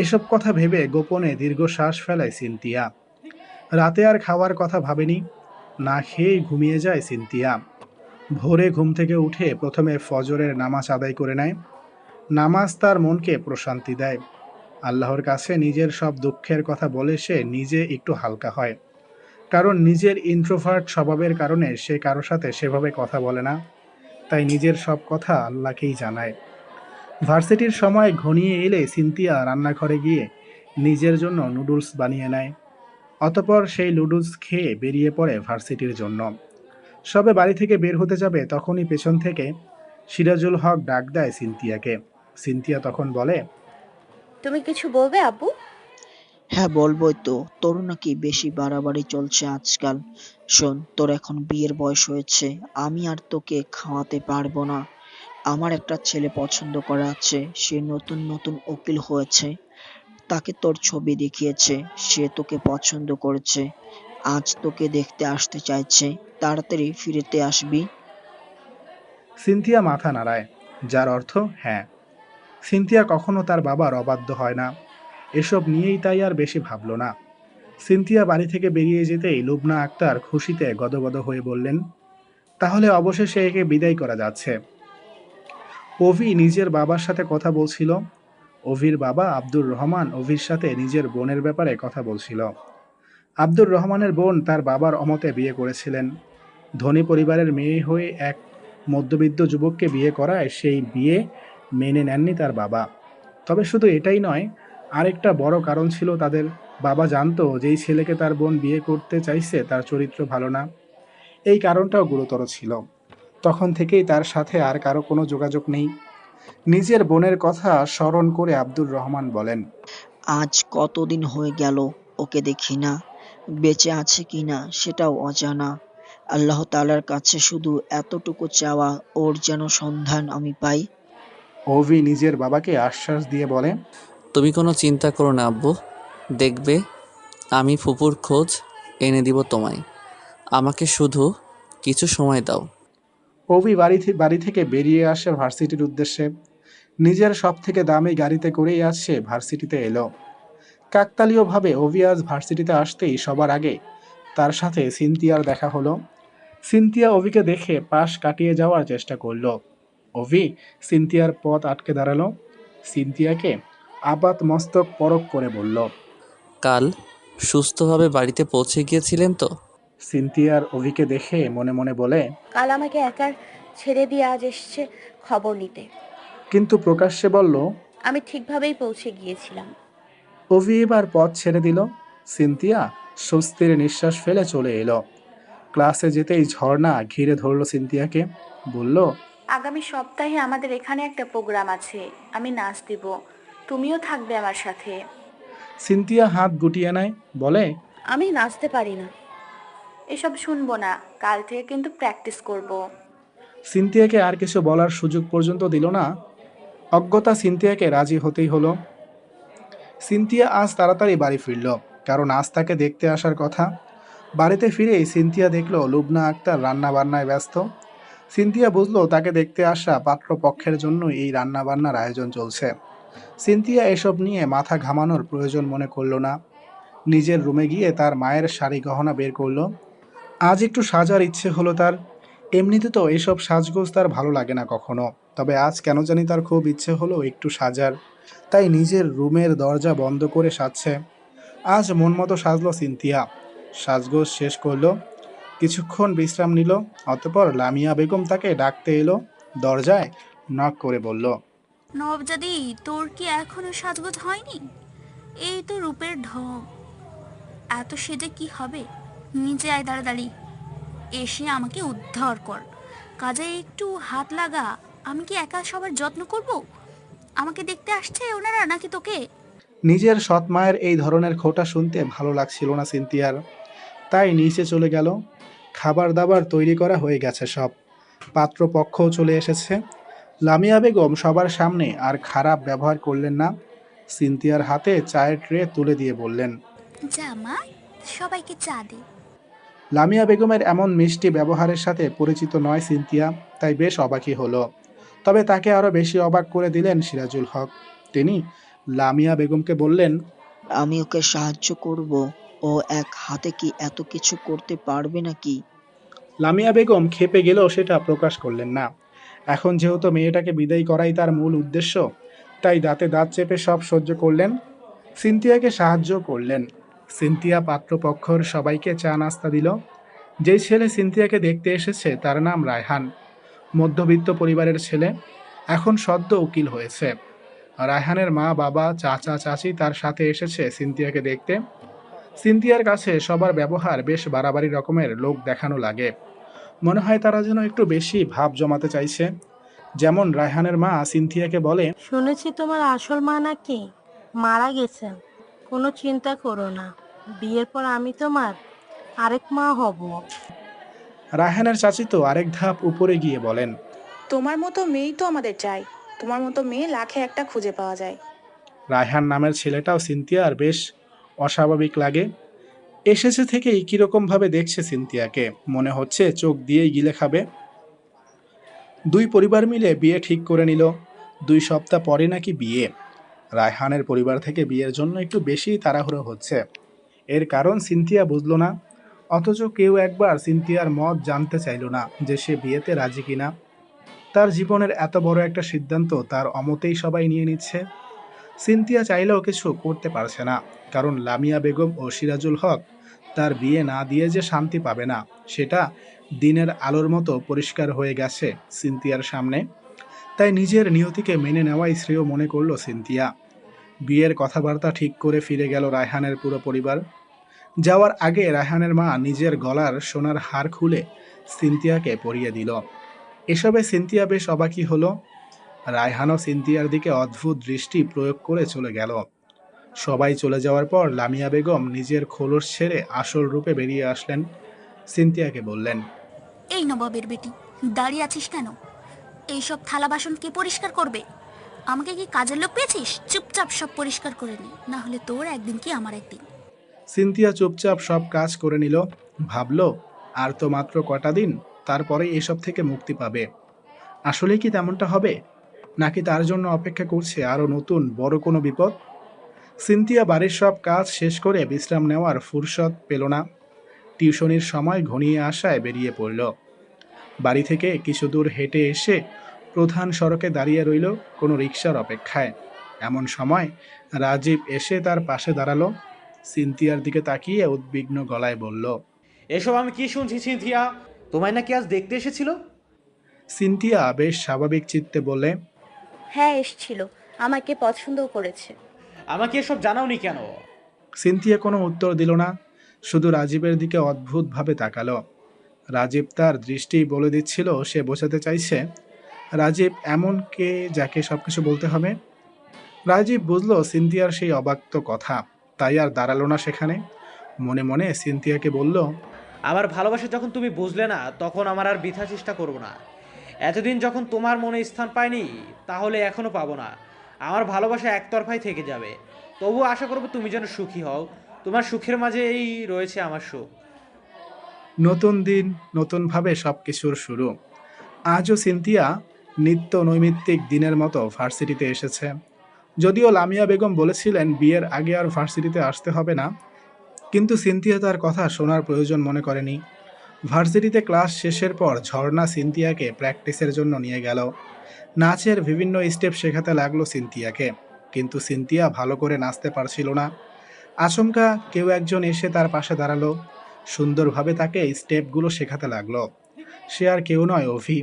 এসব কথা ভেবে গোপনে দীর্ঘশ্বাস ফেলায় সিনথিয়া। রাতে আর খাওয়ার কথা ভাবেনি। না খেয়েই ঘুমিয়ে যায় সিনথিয়া। ভোরে ঘুম থেকে উঠে প্রথমে ফজরের নামাজ আদায় করে নেয়। নামাজ তার মনকে প্রশান্তি দেয়। আল্লাহর কাছে নিজের সব দুঃখের কথা বলে সে নিজে একটু হালকা হয়। কারণ নিজের ইন্ট্রোভার্ট স্বভাবের কারণে সে কারো সাথে সেভাবে কথা বলে না, তাই নিজের সব কথা আল্লাহকেই জানায়। ভার্সিটির সময় ঘনিয়ে এলে সিনথিয়া রান্নাঘরে গিয়ে নিজের জন্য নুডলস বানিয়ে নেয়। অতঃপর সেই নুডলস খেয়ে বেরিয়ে পড়ে ভার্সিটির জন্য। সবে বাড়ি থেকে বের হতে যাবে তখনই পেছন থেকে সিরাজুল হক ডাক দেয় সিনথিয়াকে। সিনথিয়া তখন বলে, তুমি কিছু বলবে আব্বু? হ্যাঁ বলবোই তো, তোর নাকি বেশি বাড়াবাড়ি চলছে আজকাল। শোন, তোর এখন বিয়ের বয়স হয়েছে, আমি আর তোকে খাওয়াতে পারবো না। আমার একটা ছেলে পছন্দ করা আছে, সে নতুন নতুন উকিল হয়েছে, তাকে তোর ছবি দেখিয়েছে, সে তোকে পছন্দ করেছে, আজ তোকে দেখতে আসতে চাইছে, তাড়াতাড়ি ফিরেতে আসবি। সিনথিয়া মাথা নাড়ায়, যার অর্থ হ্যাঁ। সিনথিয়া কখনো তার বাবার অবাধ্য হয় না, এসব নিয়েই তাই আর বেশি ভাবল না। সিনথিয়া বাড়ি থেকে বেরিয়ে যেতেই লুবনা আক্তার খুশিতে গদগদ হয়ে বললেন, তাহলে অবশেষে একে বিদায় করা যাচ্ছে। অভি নিজের বাবার সাথে কথা বলছিল। অভির বাবা আব্দুর রহমান অভির সাথে নিজের বোনের ব্যাপারে কথা বলছিল। আব্দুর রহমানের বোন তার বাবার অমতে বিয়ে করেছিলেন। ধনী পরিবারের মেয়ে হয়ে এক মধ্যবিত্ত যুবককে বিয়ে করায় সেই বিয়ে মেনে নেননি তার বাবা। তবে শুধু এটাই নয়, আরেকটা বড় কারণ ছিল তাদের বাবা জানতো যেই ছেলেকে তার বোন বিয়ে করতে চাইছে তার চরিত্র ভালো না। এই কারণটাও গুরুতর ছিল। তখন থেকেই তার সাথে আর কারো কোনো যোগাযোগ নেই। নিজের বোনের কথা স্মরণ করে আব্দুর রহমান বলেন, আজ কতদিন হয়ে গেল ওকে দেখি না, বেঁচে আছে কিনা সেটাও অজানা। আল্লাহ তাআলার কাছে শুধু এতটুকু চাওয়া, ওর যেন সন্ধান আমি পাই। অভি নিজের বাবাকে আশ্বাস দিয়ে বলে, তুমি কোনো চিন্তা করো না আব্বু, দেখবে আমি ফুপুর খোঁজ এনে দিব তোমায়। আমাকে শুধু কিছু সময় দাও। অভি বাড়ি থেকে বেরিয়ে আসে ভার্সিটির উদ্দেশ্যে। নিজের সব থেকে দামি গাড়িতে করেই আজ সে ভার্সিটিতে এলো। কাকতালীয়ভাবে অভি আজ ভার্সিটিতে আসতেই সবার আগে তার সাথে সিনথিয়ার দেখা হলো। সিনথিয়া অভিকে দেখে পাশ কাটিয়ে যাওয়ার চেষ্টা করলো। অভি সিনথিয়ার পথ আটকে দাঁড়ালো। সিনথিয়াকে আপাত মস্তক পরক করে বলল, কাল সুস্থভাবে বাড়িতে পৌঁছে গিয়েছিলেন তো? সিনথিয়ার অভিকে দেখে মনে মনে বলে, কাল আমাকে একা ছেড়ে দিয়ে আজ এসছে খবর নিতে। কিন্তু প্রকাশ্যে বলল, আমি ঠিকভাবেই পৌঁছে গিয়েছিলাম। অভি এবার পথ ছেড়ে দিল। সিনথিয়া স্বস্তির নিঃশ্বাস ফেলে চলে এলো। ক্লাসে যেতেই ঝর্ণা ঘিরে ধরলো সিনথিয়াকে, বলল, আগামী সপ্তাহে আমাদের এখানে একটা প্রোগ্রাম আছে, আমি নাচ দিব, তুমিও থাকবে আমার সাথে। সিনথিয়া হাত গুটিয়ে নেয়, বলে, আমি নাচতে পারি না। এসব শুনবো না, কাল থেকে কিন্তু প্র্যাকটিস করব। সিনথিয়াকে আর কিছু বলার সুযোগ পর্যন্ত দিল না। অজ্ঞতা সিনথিয়াকে রাজি হতেই হলো। সিনথিয়া আজ তাড়াতাড়ি বাড়ি ফিরল, কারণ আজ তাকে দেখতে আসার কথা। বাড়িতে ফিরেই সিনথিয়া দেখল লুবনা আক্তার রান্না বান্নায় ব্যস্ত। সিনথিয়া বুঝলো তাকে দেখতে আসা পাত্রপক্ষের জন্য এই রান্না বান্নার আয়োজন চলছে। সিনথিয়া এসব নিয়ে মাথা ঘামানোর প্রয়োজন মনে করল না। নিজের রুমে গিয়ে তার মায়ের শাড়ি গহনা বের করলো। আজ একটু সাজার ইচ্ছে হলো তার। এমনিতে তো এসব সাজগোজ তার ভালো লাগে না কখনো, তবে আজ কেন জানি তার খুব ইচ্ছে হলো একটু সাজার। তাই নিজের রুমের দরজা বন্ধ করে সাজছে। আজ মন মতো সাজলো সিনথিয়া। সাজগোজ শেষ করলো, কিছুক্ষণ বিশ্রাম নিল। অতঃপর লামিয়া বেগম তাকে ডাকতে এলো। দরজায় নক করে বলল, নবজাদি, তোর কি এখনো সাজগোজ হয়নি? এই তো রূপের ঢং, এত সেজে কি হবে? নিচে আয় তাড়াতাড়ি, এসে আমাকে উদ্ধার কর। কাজে একটু হাত লাগা। আমি কি একা সবার যত্ন করব? আমাকে দেখতে আসছে ওনারা নাকি তোকে? নিজের সৎ মায়ের এই ধরনের খোঁটা শুনতে ভালো লাগছিল না সিনথিয়ার, তাই নিচে চলে গেল। খাবার দাবার তৈরি করা হয়ে গেছে সব, পাত্রপক্ষও চলে এসেছে। লামিয়া বেগম সবার সামনে আর খারাপ ব্যবহার করলেন না। সিনথিয়ার হাতে চায়ের ট্রে তুলে দিয়ে বললেন, জামা, সবাইকে চা দে। লামিয়া বেগমের এমন মিষ্টি ব্যবহারের সাথে পরিচিত নয় সিনথিয়া, তাই বেশ অবাকই হলো। তবে তাকে আরও বেশি অবাক করে দিলেন সিরাজুল হক। তিনি লামিয়া বেগমকে বললেন, আমি ওকে সাহায্য করব, ও এক হাতে কি এত কিছু করতে পারবে নাকি? লামিয়া বেগম খেপে গেলেও সেটা প্রকাশ করলেন না। এখন যেহেতু মেয়েটাকে বিদায় করাই তার মূল উদ্দেশ্য, তাই দাঁতে দাঁত চেপে সব সহ্য করলেন। সিনথিয়াকে সাহায্য করলেন। সিনথিয়া পাত্রপক্ষর সবাইকে চা নাস্তা দিল। যেই ছেলে সিনথিয়াকে দেখতে এসেছে তার নাম রায়হান। মধ্যবিত্ত পরিবারের ছেলে, এখন সদ্য উকিল হয়েছে। রায়হানের মা বাবা চাচা চাচি তার সাথে এসেছে সিনথিয়াকে দেখতে। সিনথিয়ার কাছে সবার ব্যবহার বেশ বাড়াবাড়ি রকমের, লোক দেখানো লাগে। মনে হয় তারা যেন একটু বেশি ভাব জমাতে চাইছে। যেমন রায়হানের মা সিনথিয়াকে বলে, শুনেছি তোমার আসল মা নাকি মারা গেছেন। কোনো চিন্তা করো না, বিয়ের পর আমি তোমার আরেক মা হব। রায়হানের চাচি তো আরেক ধাপ উপরে গিয়ে বলেন, তোমার মতো মেয়েই তো আমাদের চাই। তোমার মতো মেয়ে লাখে একটা খুঁজে পাওয়া যায়। রায়হান নামের ছেলেটাও সিনথিয়ার বেশ অস্বাভাবিক লাগে। এসেছে থেকেই কিরকম ভাবে দেখছে সিনথিয়াকে, মনে হচ্ছে চোখ দিয়েই গিলে খাবে। দুই পরিবার মিলে বিয়ে ঠিক করে নিল। 2 সপ্তাহ পরে নাকি বিয়ে। রায়হানের পরিবার থেকে বিয়ের জন্য একটু বেশি তাড়াহুড়ো হচ্ছে। এর কারণ সিনথিয়া বুঝলো না, অথচ কেউ একবার সিনথিয়ার মত জানতে চাইল না যে সে বিয়েতে রাজি কিনা। তার জীবনের এত বড় একটা সিদ্ধান্ত তার অমতেই সবাই নিয়ে নিচ্ছে। সিনথিয়া চাইলেও কিছু করতে পারছে না, কারণ লামিয়া বেগম ও সিরাজুল হক তার বিয়ে না দিয়ে যে শান্তি পাবে না, সেটা দিনের আলোর মতো পরিষ্কার হয়ে গেছে সিনথিয়ার সামনে। তাই নিজের নিয়তিকে মেনে নেওয়াই শ্রেয় মনে করলো সিনথিয়া। বিয়ের কথাবার্তা ঠিক করে ফিরে গেল রায়হানের পুরো পরিবার। যাওয়ার আগে রায়হানের মা নিজের গলার সোনার হার খুলে সিনথিয়াকে পরিয়ে দিল। এসবে সিনথিয়া বেশ অবাকই হলো। রায়হানও সিনথিয়ার দিকে অদ্ভুত দৃষ্টি প্রয়োগ করে চলে গেল। সবাই চলে যাওয়ার পর লামিয়া বেগম নিজের খোলস ছেড়ে আসল রূপে বেরিয়ে আসলেন। সিনথিয়াকে বললেন, এই নবাবের বেটি, দাঁড়িয়ে আছিস কেন? এইসব থালা বাসন কে পরিষ্কার করবে? আমাকে কি কাজের লোক পেয়েছিস? চুপচাপ সব পরিষ্কার করে নি, না হলে তোর একদিন কি আমার একদিন। সিনথিয়া চুপচাপ সব কাজ করে নিল। ভাবলো আর তো মাত্র কটা দিন, তারপরে এসব থেকে মুক্তি পাবে। আসলে কি তেমনটা হবে, নাকি তার জন্য অপেক্ষা করছে আরো নতুন বড় কোনো বিপদ? সিনথিয়া বাড়ির সব কাজ শেষ করে বিশ্রাম নেওয়ার ফুরসত পেল না। টিউশনির সময় ঘনিয়ে আসায় বেরিয়ে পড়ল। বাড়ি থেকে কিছু দূর হেঁটে এসে প্রধান সড়কে দাঁড়িয়ে রইল কোনো রিকশার অপেক্ষায়। এমন সময় রাজীব এসে তার পাশে দাঁড়ালো। সিনথিয়ার দিকে তাকিয়ে উদ্বিগ্ন গলায় বলল, এসব আমি কি শুনছি সিনথিয়া? তোমায় নাকি আজ দেখতে এসেছিল? সিনথিয়া বেশ স্বাভাবিক চিত্তে বলে, হ্যাঁ এসছিল, আমাকে পছন্দও করেছে। আমাকে এসব জানাওনি কেন? সিনথিয়া কোনো উত্তর দিল না, শুধু রাজীবের দিকে অদ্ভুতভাবে তাকালো। রাজীব তার দৃষ্টি বলে দিচ্ছিল সে বোঝাতে চাইছে রাজীব এমন কে যাকে সবকিছু বলতে হবে। রাজীব বুঝলো সিনথিয়ার সেই অবাক্ত কথা, তাই আর দাঁড়ালো না সেখানে। মনে মনে সিনথিয়াকে বলল, আমার ভালোবাসা যখন তুমি বুঝলে না, তখন আমার আর বৃথা চেষ্টা করবো না। এতদিন যখন তোমার মনে স্থান পায়নি, তাহলে এখনো পাবো না। আমার ভালোবাসা একতরফাই থেকে যাবে। তবুও আশা করবো তুমি যেন সুখী হও। তোমার সুখের মাঝেই রয়েছে আমার সুখ। নতুন দিন, নতুনভাবে সব কিছুর শুরু। আজও সিনথিয়া নিত্য নৈমিত্তিক দিনের মতো ভার্সিটিতে এসেছে। যদিও লামিয়া বেগম বলেছিলেন বিয়ের আগে আর ভার্সিটিতে আসতে হবে না, কিন্তু সিনথিয়া তার কথা শোনার প্রয়োজন মনে করেনি। ভার্সিটিতে ক্লাস শেষের পর ঝর্ণা সিনথিয়াকে প্র্যাকটিসের জন্য নিয়ে গেল। নাচের বিভিন্ন স্টেপ শেখাতে লাগলো সিনথিয়াকে, কিন্তু সিনথিয়া ভালো করে নাচতে পারছিল না। আচমকা কেউ একজন এসে তার পাশে দাঁড়ালো, সুন্দরভাবে তাকে স্টেপগুলো শেখাতে লাগলো। সে আর কেউ নয়, অভি।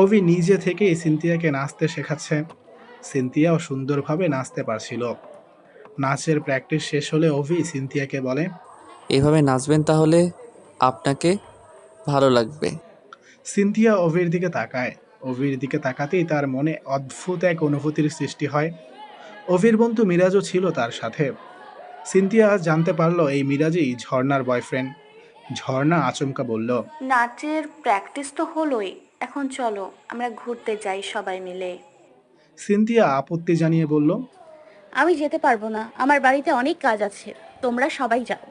অভি নিজে থেকেই সিনথিয়াকে নাচতে শেখাচ্ছে। সিনথিয়াও সুন্দরভাবে নাচতে পারছিল। নাচের প্র্যাকটিস শেষ হলে অভি সিনথিয়াকে বলে, এভাবে নাচবেন তাহলে আপনাকে ভালো লাগবে। সিনথিয়া অভির দিকে তাকায়। অভির দিকে তাকাতেই তার মনে অদ্ভুত এক অনুভূতির সৃষ্টি হয়। অভির বন্ধু মিরাজও ছিল তার সাথে। সিনথিয়া আজ জানতে পারলো এই মিরাজই ঝর্ণার বয়ফ্রেন্ড। ঝর্ণা আচমকা বলল, নাচের প্র্যাকটিস তো হলোই, এখন চলো আমরা ঘুরতে যাই সবাই মিলে। সিনথিয়া আপত্তি জানিয়ে বলল, আমি যেতে পারবো না, আমার বাড়িতে অনেক কাজ আছে, তোমরা সবাই যাও।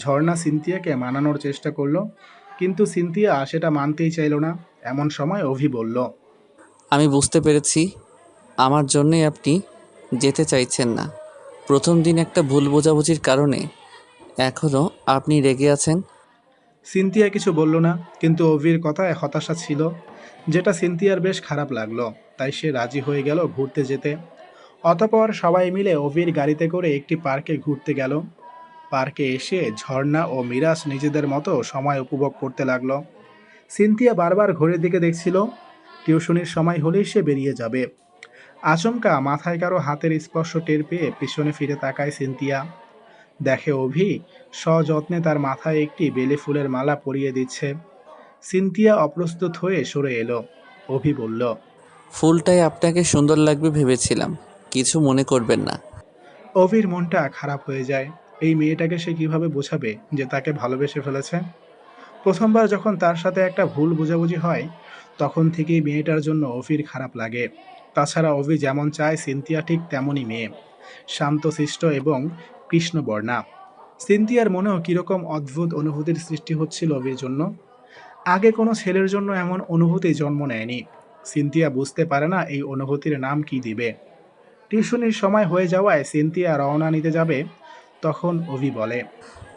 ঝর্ণা সিনথিয়াকে মানানোর চেষ্টা করলো, কিন্তু সিনথিয়া সেটা মানতেই চাইল না। এমন সময় অভি বলল, আমি বুঝতে পেরেছি আমার জন্যই আপনি যেতে চাইছেন না। প্রথম দিন একটা ভুল বোঝাবুঝির কারণে এখনও আপনি রেগে আছেন। সিনথিয়া কিছু বলল না, কিন্তু অভির কথায় হতাশা ছিল, যেটা সিনথিয়ার বেশ খারাপ লাগলো। তাই সে রাজি হয়ে গেল ঘুরতে যেতে। অতঃপর সবাই মিলে অভির গাড়িতে করে একটি পার্কে ঘুরতে গেল। পার্কে এসে ঝর্ণা ও মিরাজ নিজেদের মতো সময় উপভোগ করতে লাগলো। সিনথিয়া বারবার ঘড়ির দিকে দেখছিল, টিউশনির সময় হলেই সে বেরিয়ে যাবে। আচমকা মাথায় কারো হাতের স্পর্শ টের পেয়ে পিছনে ফিরে তাকায় সিনথিয়া। দেখে অভি সযত্নে তার মাথায় একটি বেলে ফুলের মালা পরিয়ে দিচ্ছে। সিনথিয়া অপ্রস্তুত হয়ে সরে এলো। অভি বলল, ফুলটাই আপনাকে সুন্দর লাগবে ভেবেছিলাম, কিছু মনে করবেন না। অভির মনটা খারাপ হয়ে যায়। এই মেয়েটাকে সে কিভাবে বোঝাবে যে তাকে ভালোবেসে ফেলেছে? প্রথমবার যখন তার সাথে একটা ভুল বোঝাবুঝি হয়, তখন থেকেই মেয়েটার জন্য অভির খারাপ লাগে। তাছাড়া অভি যেমন চায় সিনথিয়া ঠিক তেমনই মেয়ে, শান্তশিষ্ট এবং কৃষ্ণবর্ণা। সিনথিয়ার মনেও কিরকম অদ্ভুত অনুভূতির সৃষ্টি হচ্ছিল অভির জন্য। আগে কোনো ছেলের জন্য এমন অনুভূতি জন্ম নেয়নি। সিনথিয়া বুঝতে পারে না এই অনুভূতির নাম কি দিবে। টিউশনির সময় হয়ে যাওয়ায় সিনথিয়া রওনা নিতে যাবে, তখন অভি বলে,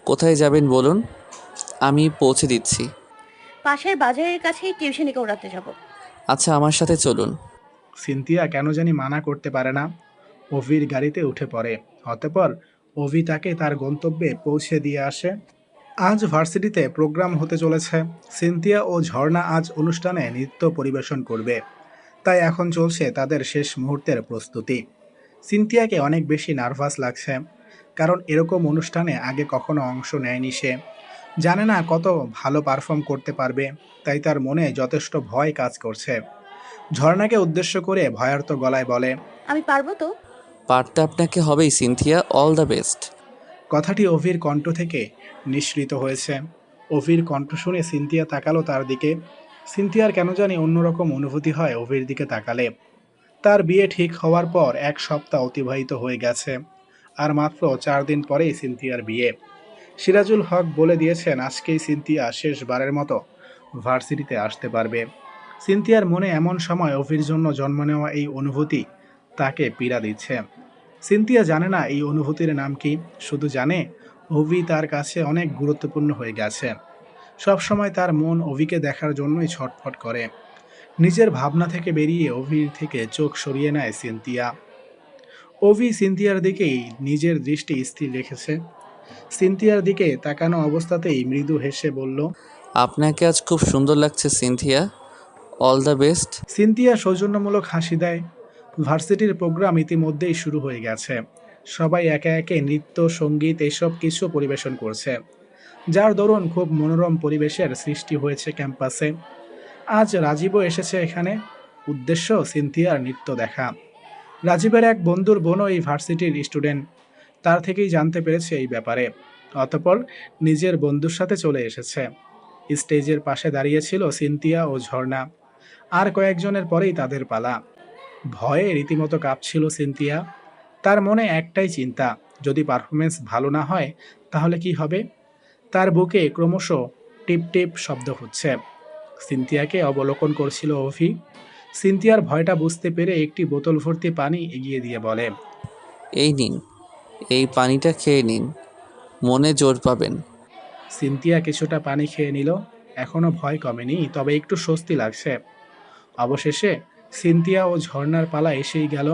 কোথায় যাবেন বলুন, আমি পৌঁছে দিচ্ছি। পাশের বাজারের কাছেই টিউশনিকে ওড়াতে যাব। আচ্ছা, আমার সাথে চলুন। সিনথিয়া কেন জানি মানা করতে পারে না। অভির গাড়িতে উঠে পড়ে। অতঃপর অভি তাকে তার গন্তব্যে পৌঁছে দিয়ে আসে। আজ ভার্সিটিতে প্রোগ্রাম হতে চলেছে। সিনথিয়া ও ঝর্ণা আজ অনুষ্ঠানে নৃত্য পরিবেশন করবে, তাই এখন চলছে তাদের শেষ মুহূর্তের প্রস্তুতি। সিনথিয়াকে অনেক বেশি নার্ভাস লাগছে, কারণ এরকম অনুষ্ঠানে আগে কখনো অংশ নেয়নি সে। জানে না কত ভালো পারফর্ম করতে পারবে, তাই তার মনে যথেষ্ট ভয় কাজ করছে। ঝর্ণাকে উদ্দেশ্য করে ভয়ার্ত গলায় বলে, আমি পারবো তো? পারতে আপনাকে হবেই সিনথিয়া, অল দ্য বেস্ট। কথাটি অভির কণ্ঠ থেকে নিঃসৃত হয়েছে। অভির কণ্ঠ শুনে সিনথিয়া তাকালো তার দিকে। সিনথিয়ার কেন জানি অন্যরকম অনুভূতি হয় অভির দিকে তাকালে। তার বিয়ে ঠিক হওয়ার পর 1 সপ্তাহ অতিবাহিত হয়ে গেছে, আর মাত্র 4 দিন পরেই সিনথিয়ার বিয়ে। সিরাজুল হক বলে দিয়েছেন আজকেই সিনথিয়া শেষবারের মতো ভার্সিটিতে আসতে পারবে। সিনথিয়ার মনে এমন সময় অভির জন্য জন্ম নেওয়া এই অনুভূতি তাকে পীড়া দিচ্ছে। সিনথিয়া জানে না এই অনুভূতির নাম কি, শুধু জানে অভি তার কাছে অনেক গুরুত্বপূর্ণ হয়ে গেছে। সবসময় তার মন অভিকে দেখার জন্যই ছটফট করে। নিজের ভাবনা থেকে বেরিয়ে অভির থেকে চোখ সরিয়ে নেয় সিনথিয়া। অভি সিনথিয়ার দিকেই নিজের দৃষ্টি স্থির রেখেছে। সিনথিয়ার দিকে তাকানো অবস্থাতেই মৃদু হেসে বলল, আপনাকে আজ খুব সুন্দর লাগছে Cynthia, all the best. Cynthia সৌজন্যমূলক হাসি দেয়। ভার্সিটির প্রোগ্রাম ইতিমধ্যেই শুরু হয়ে গেছে। সবাই একে একে নৃত্য, সঙ্গীত এসব কিছু পরিবেশন করছে, যার দরুন খুব মনোরম পরিবেশের সৃষ্টি হয়েছে ক্যাম্পাসে। আজ রাজীবও এসেছে এখানে। উদ্দেশ্য সিনথিয়ার নৃত্য দেখা। রাজীবের এক বন্ধুর বোনও এই ভার্সিটির স্টুডেন্ট, তার থেকেই জানতে পেরেছে এই ব্যাপারে। অতঃপর নিজের বন্ধুর সাথে চলে এসেছে। স্টেজের পাশে দাঁড়িয়েছিল সিনথিয়া ও ঝর্ণা। আর কয়েকজনের পরেই তাদের পালা। ভয়ে রীতিমতো কাঁপছিল সিনথিয়া। তার মনে একটাই চিন্তা, যদি পারফরমেন্স ভালো না হয় তাহলে কি হবে। তার বুকে ক্রমশ টিপ টিপ শব্দ হচ্ছে। সিনথিয়াকে অবলোকন করছিল অভি। সিনথিয়ার ভয়টা বুঝতে পেরে একটি বোতল ভর্তি পানি এগিয়ে দিয়ে বলে, এই নিন, এই পানিটা খেয়ে নিন, মনে জোর পাবেন। সিনথিয়া কিছুটা পানি খেয়ে নিল। এখনো ভয় কমেনি, তবে একটু স্বস্তি লাগছে। অবশেষে সিনথিয়া ও ঝর্ণার পালা এসেই গেল।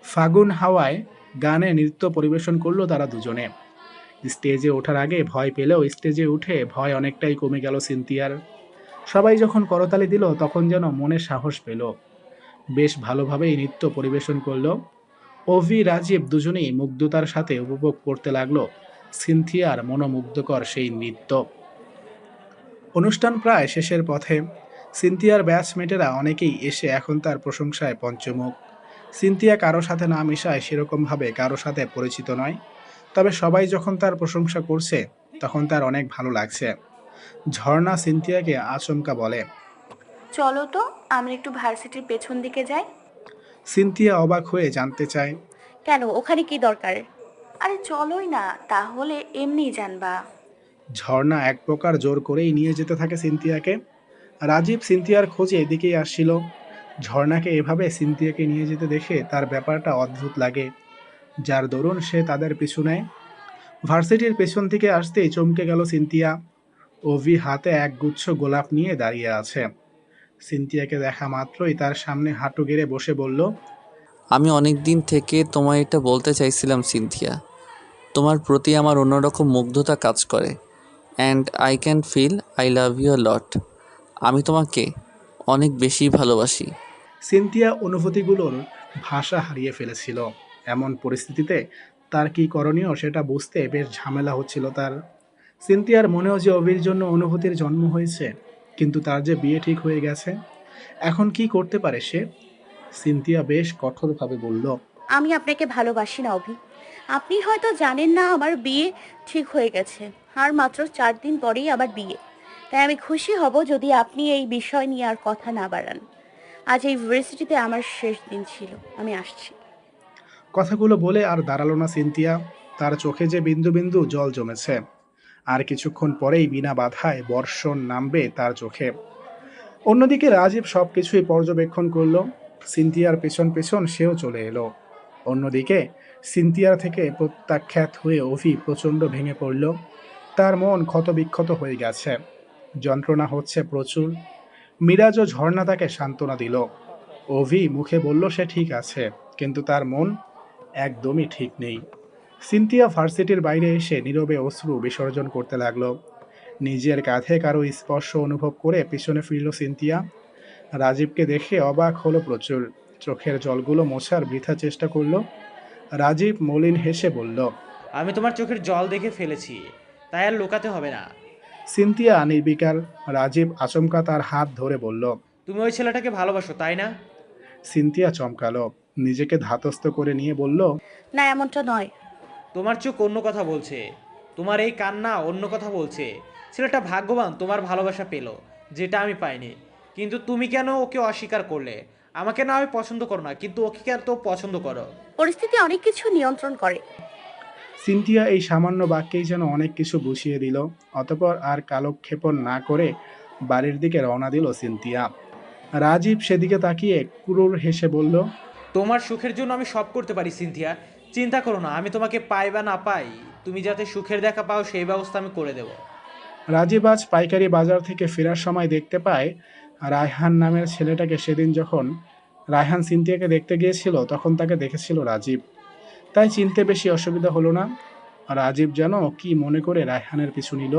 ফাগুন হাওয়ায় গানে নৃত্য পরিবেশন করলো তারা দুজনে। স্টেজে ওঠার আগে ভয় পেলেও স্টেজে উঠে ভয় অনেকটাই কমে গেল সিনথিয়ার। সবাই যখন করতালি দিল তখন যেন মনে সাহস পেল। বেশ ভালোভাবেই নৃত্য পরিবেশন করলো। অভি, রাজীব দুজনেই মুগ্ধতার সাথে উপভোগ করতে লাগলো সিনথিয়ার মনোমুগ্ধকর সেই নৃত্য। অনুষ্ঠান প্রায় শেষের পথে। সিনথিয়ার ব্যাচমেটেরা অনেকেই এসে এখন তার প্রশংসায় পঞ্চমুখ। সিনথিয়া কারো সাথে না মিশায় সেরকমভাবে কারো সাথে পরিচিত নয়, তবে সবাই যখন তার প্রশংসা করছে তখন তার অনেক ভালো লাগছে। ঝর্ণা সিনথিয়াকে আচমকা বলে, চলো তো আমরা একটু ভার্সিটির পেছন দিকে যাই। সিনথিয়া অবাক হয়ে জানতে চায়, কেন, ওখানে কি দরকার? আরে চলোই না, তাহলে এমনিই জানবা। ঝর্ণা এক প্রকার জোর করেই নিয়ে যেতে থাকে সিনথিয়াকে। রাজীব সিনথিয়ার খোঁজে এদিকেই আসছিল। ঝর্ণাকে এভাবে সিনথিয়াকে নিয়ে যেতে দেখে তার ব্যাপারটা অদ্ভুত লাগে, যার দরুন সে তাদের পিছু নেয়। ভার্সিটির পেছন থেকে আসতেই চমকে গেল সিনথিয়া। অভি হাতে এক গুচ্ছ গোলাপ নিয়ে দাঁড়িয়ে আছে। সিনথিয়াকে দেখা মাত্রই তার সামনে হাঁটু গেড়ে বসে বলল, আমি অনেক দিন থেকে তোমায় এটা বলতে চাইছিলাম সিনথিয়া। তোমার প্রতি আমার অন্যরকম মুগ্ধতা কাজ করে। And I can feel I love you a lot. আমি তোমাকে অনেক বেশি ভালোবাসি। সিনথিয়া অনুভূতিগুলোর ভাষা হারিয়ে ফেলেছিল। এমন পরিস্থিতিতে তার কি করণীয় সেটা বুঝতে বেশ ঝামেলা হচ্ছিল তার। সিনথিয়ার মনেও যে অভির জন্য অনুভূতির জন্ম হয়েছে, কিন্তু তার যে বিয়ে ঠিক হয়ে গেছে। এখন কি করতে পারে সে? সিনথিয়া বেশ কঠোরভাবে বলল, আমি আপনাকে ভালোবাসি না অভি। আপনি হয়তো জানেন না আমার বিয়ে ঠিক হয়ে গেছে, আর মাত্র 4 দিন পরেই আবার বিয়ে। তাই আমি খুশি হব যদি আপনি এই বিষয় নিয়ে আর কথা না বাড়ান। আজ এই ইউনিভার্সিটিতে আমার শেষ দিন ছিল, আমি আসছি। কথাগুলো বলে আর দাঁড়ালো না সিনথিয়া। তার চোখে যে বিন্দু বিন্দু জল জমেছে। আর কিছুক্ষণ পরেই বিনা বাধায় বর্ষণ নামবে তার চোখে। অন্যদিকে রাজীব সবকিছুই পর্যবেক্ষণ করলো। সিনথিয়ার পেছন পেছন সেও চলে এলো। অন্যদিকে সিনথিয়ার থেকে প্রত্যাখ্যাত হয়ে অভি প্রচণ্ড ভেঙে পড়ল। তার মন ক্ষতবিক্ষত হয়ে গেছে, যন্ত্রণা হচ্ছে প্রচুর। মিরাজ ও ঝর্ণা তাকে সান্ত্বনা দিল। অভি মুখে বলল সে ঠিক আছে, কিন্তু তার মন একদমই ঠিক নেই। সিনথিয়া ভার্সিটির বাইরে এসে নীরবে অশ্রু বিসর্জন করতে লাগলো। নিজের কাঁধে কারো স্পর্শ অনুভব করে পিছনে ফিরল সিনথিয়া। রাজীবকে দেখে অবাক হলো প্রচুর। চোখের জলগুলো মোছার বৃথা চেষ্টা করলো। রাজীব মলিন হেসে বলল, আমি তোমার চোখের জল দেখে ফেলেছি, তাই আর লুকাতে হবে না। সিনথিয়া নির্বিকার। রাজীব আচমকা তার হাত ধরে বলল, তুমি ওই ছেলেটাকে ভালোবাসো, তাই না? সিনথিয়া চমকালো, নিজেকে ধাতস্থ করে নিয়ে বলল, না, এমনটা নয়। তোমার চোখ অন্য কথা বলছে, তোমার এই কান্না অন্য কথা বলছে। ছেলেটা ভাগ্যবান তোমার ভালোবাসা পেল, যেটা আমি পাইনি। কিন্তু তুমি কেন ওকে অস্বীকার করলে? আমাকে না আমি পছন্দ করো না, কিন্তু ওকে কেন তো পছন্দ করো? পরিস্থিতি অনেক কিছু নিয়ন্ত্রণ করে। সিনথিয়া এই সামান্য বাক্যেই যেন অনেক কিছু বুঝিয়ে দিল। অতঃপর আর কালক্ষেপণ না করে বাড়ির দিকে রওনা দিল সিনথিয়া। রাজীব সেদিকে তাকিয়ে ক্রূর হেসে বলল, তোমার সুখের জন্য আমি সব করতে পারি সিনথিয়া, চিন্তা করো না। আমি তোমাকে পাই বা না পাই, তুমি যাতে সুখের দেখা পাও সেই ব্যবস্থা আমি করে দেব। রাজীব আজ পাইকারি বাজার থেকে ফেরার সময় দেখতে পায় রায়হান নামের ছেলেটাকে। সেদিন যখন রায়হান সিনথিয়াকে দেখতে গিয়েছিল তখন তাকে দেখেছিল রাজীব, তাই চিনতে বেশি অসুবিধা হলো না। রাজীব যেন কি মনে করে রায়হানের পিছু নিল,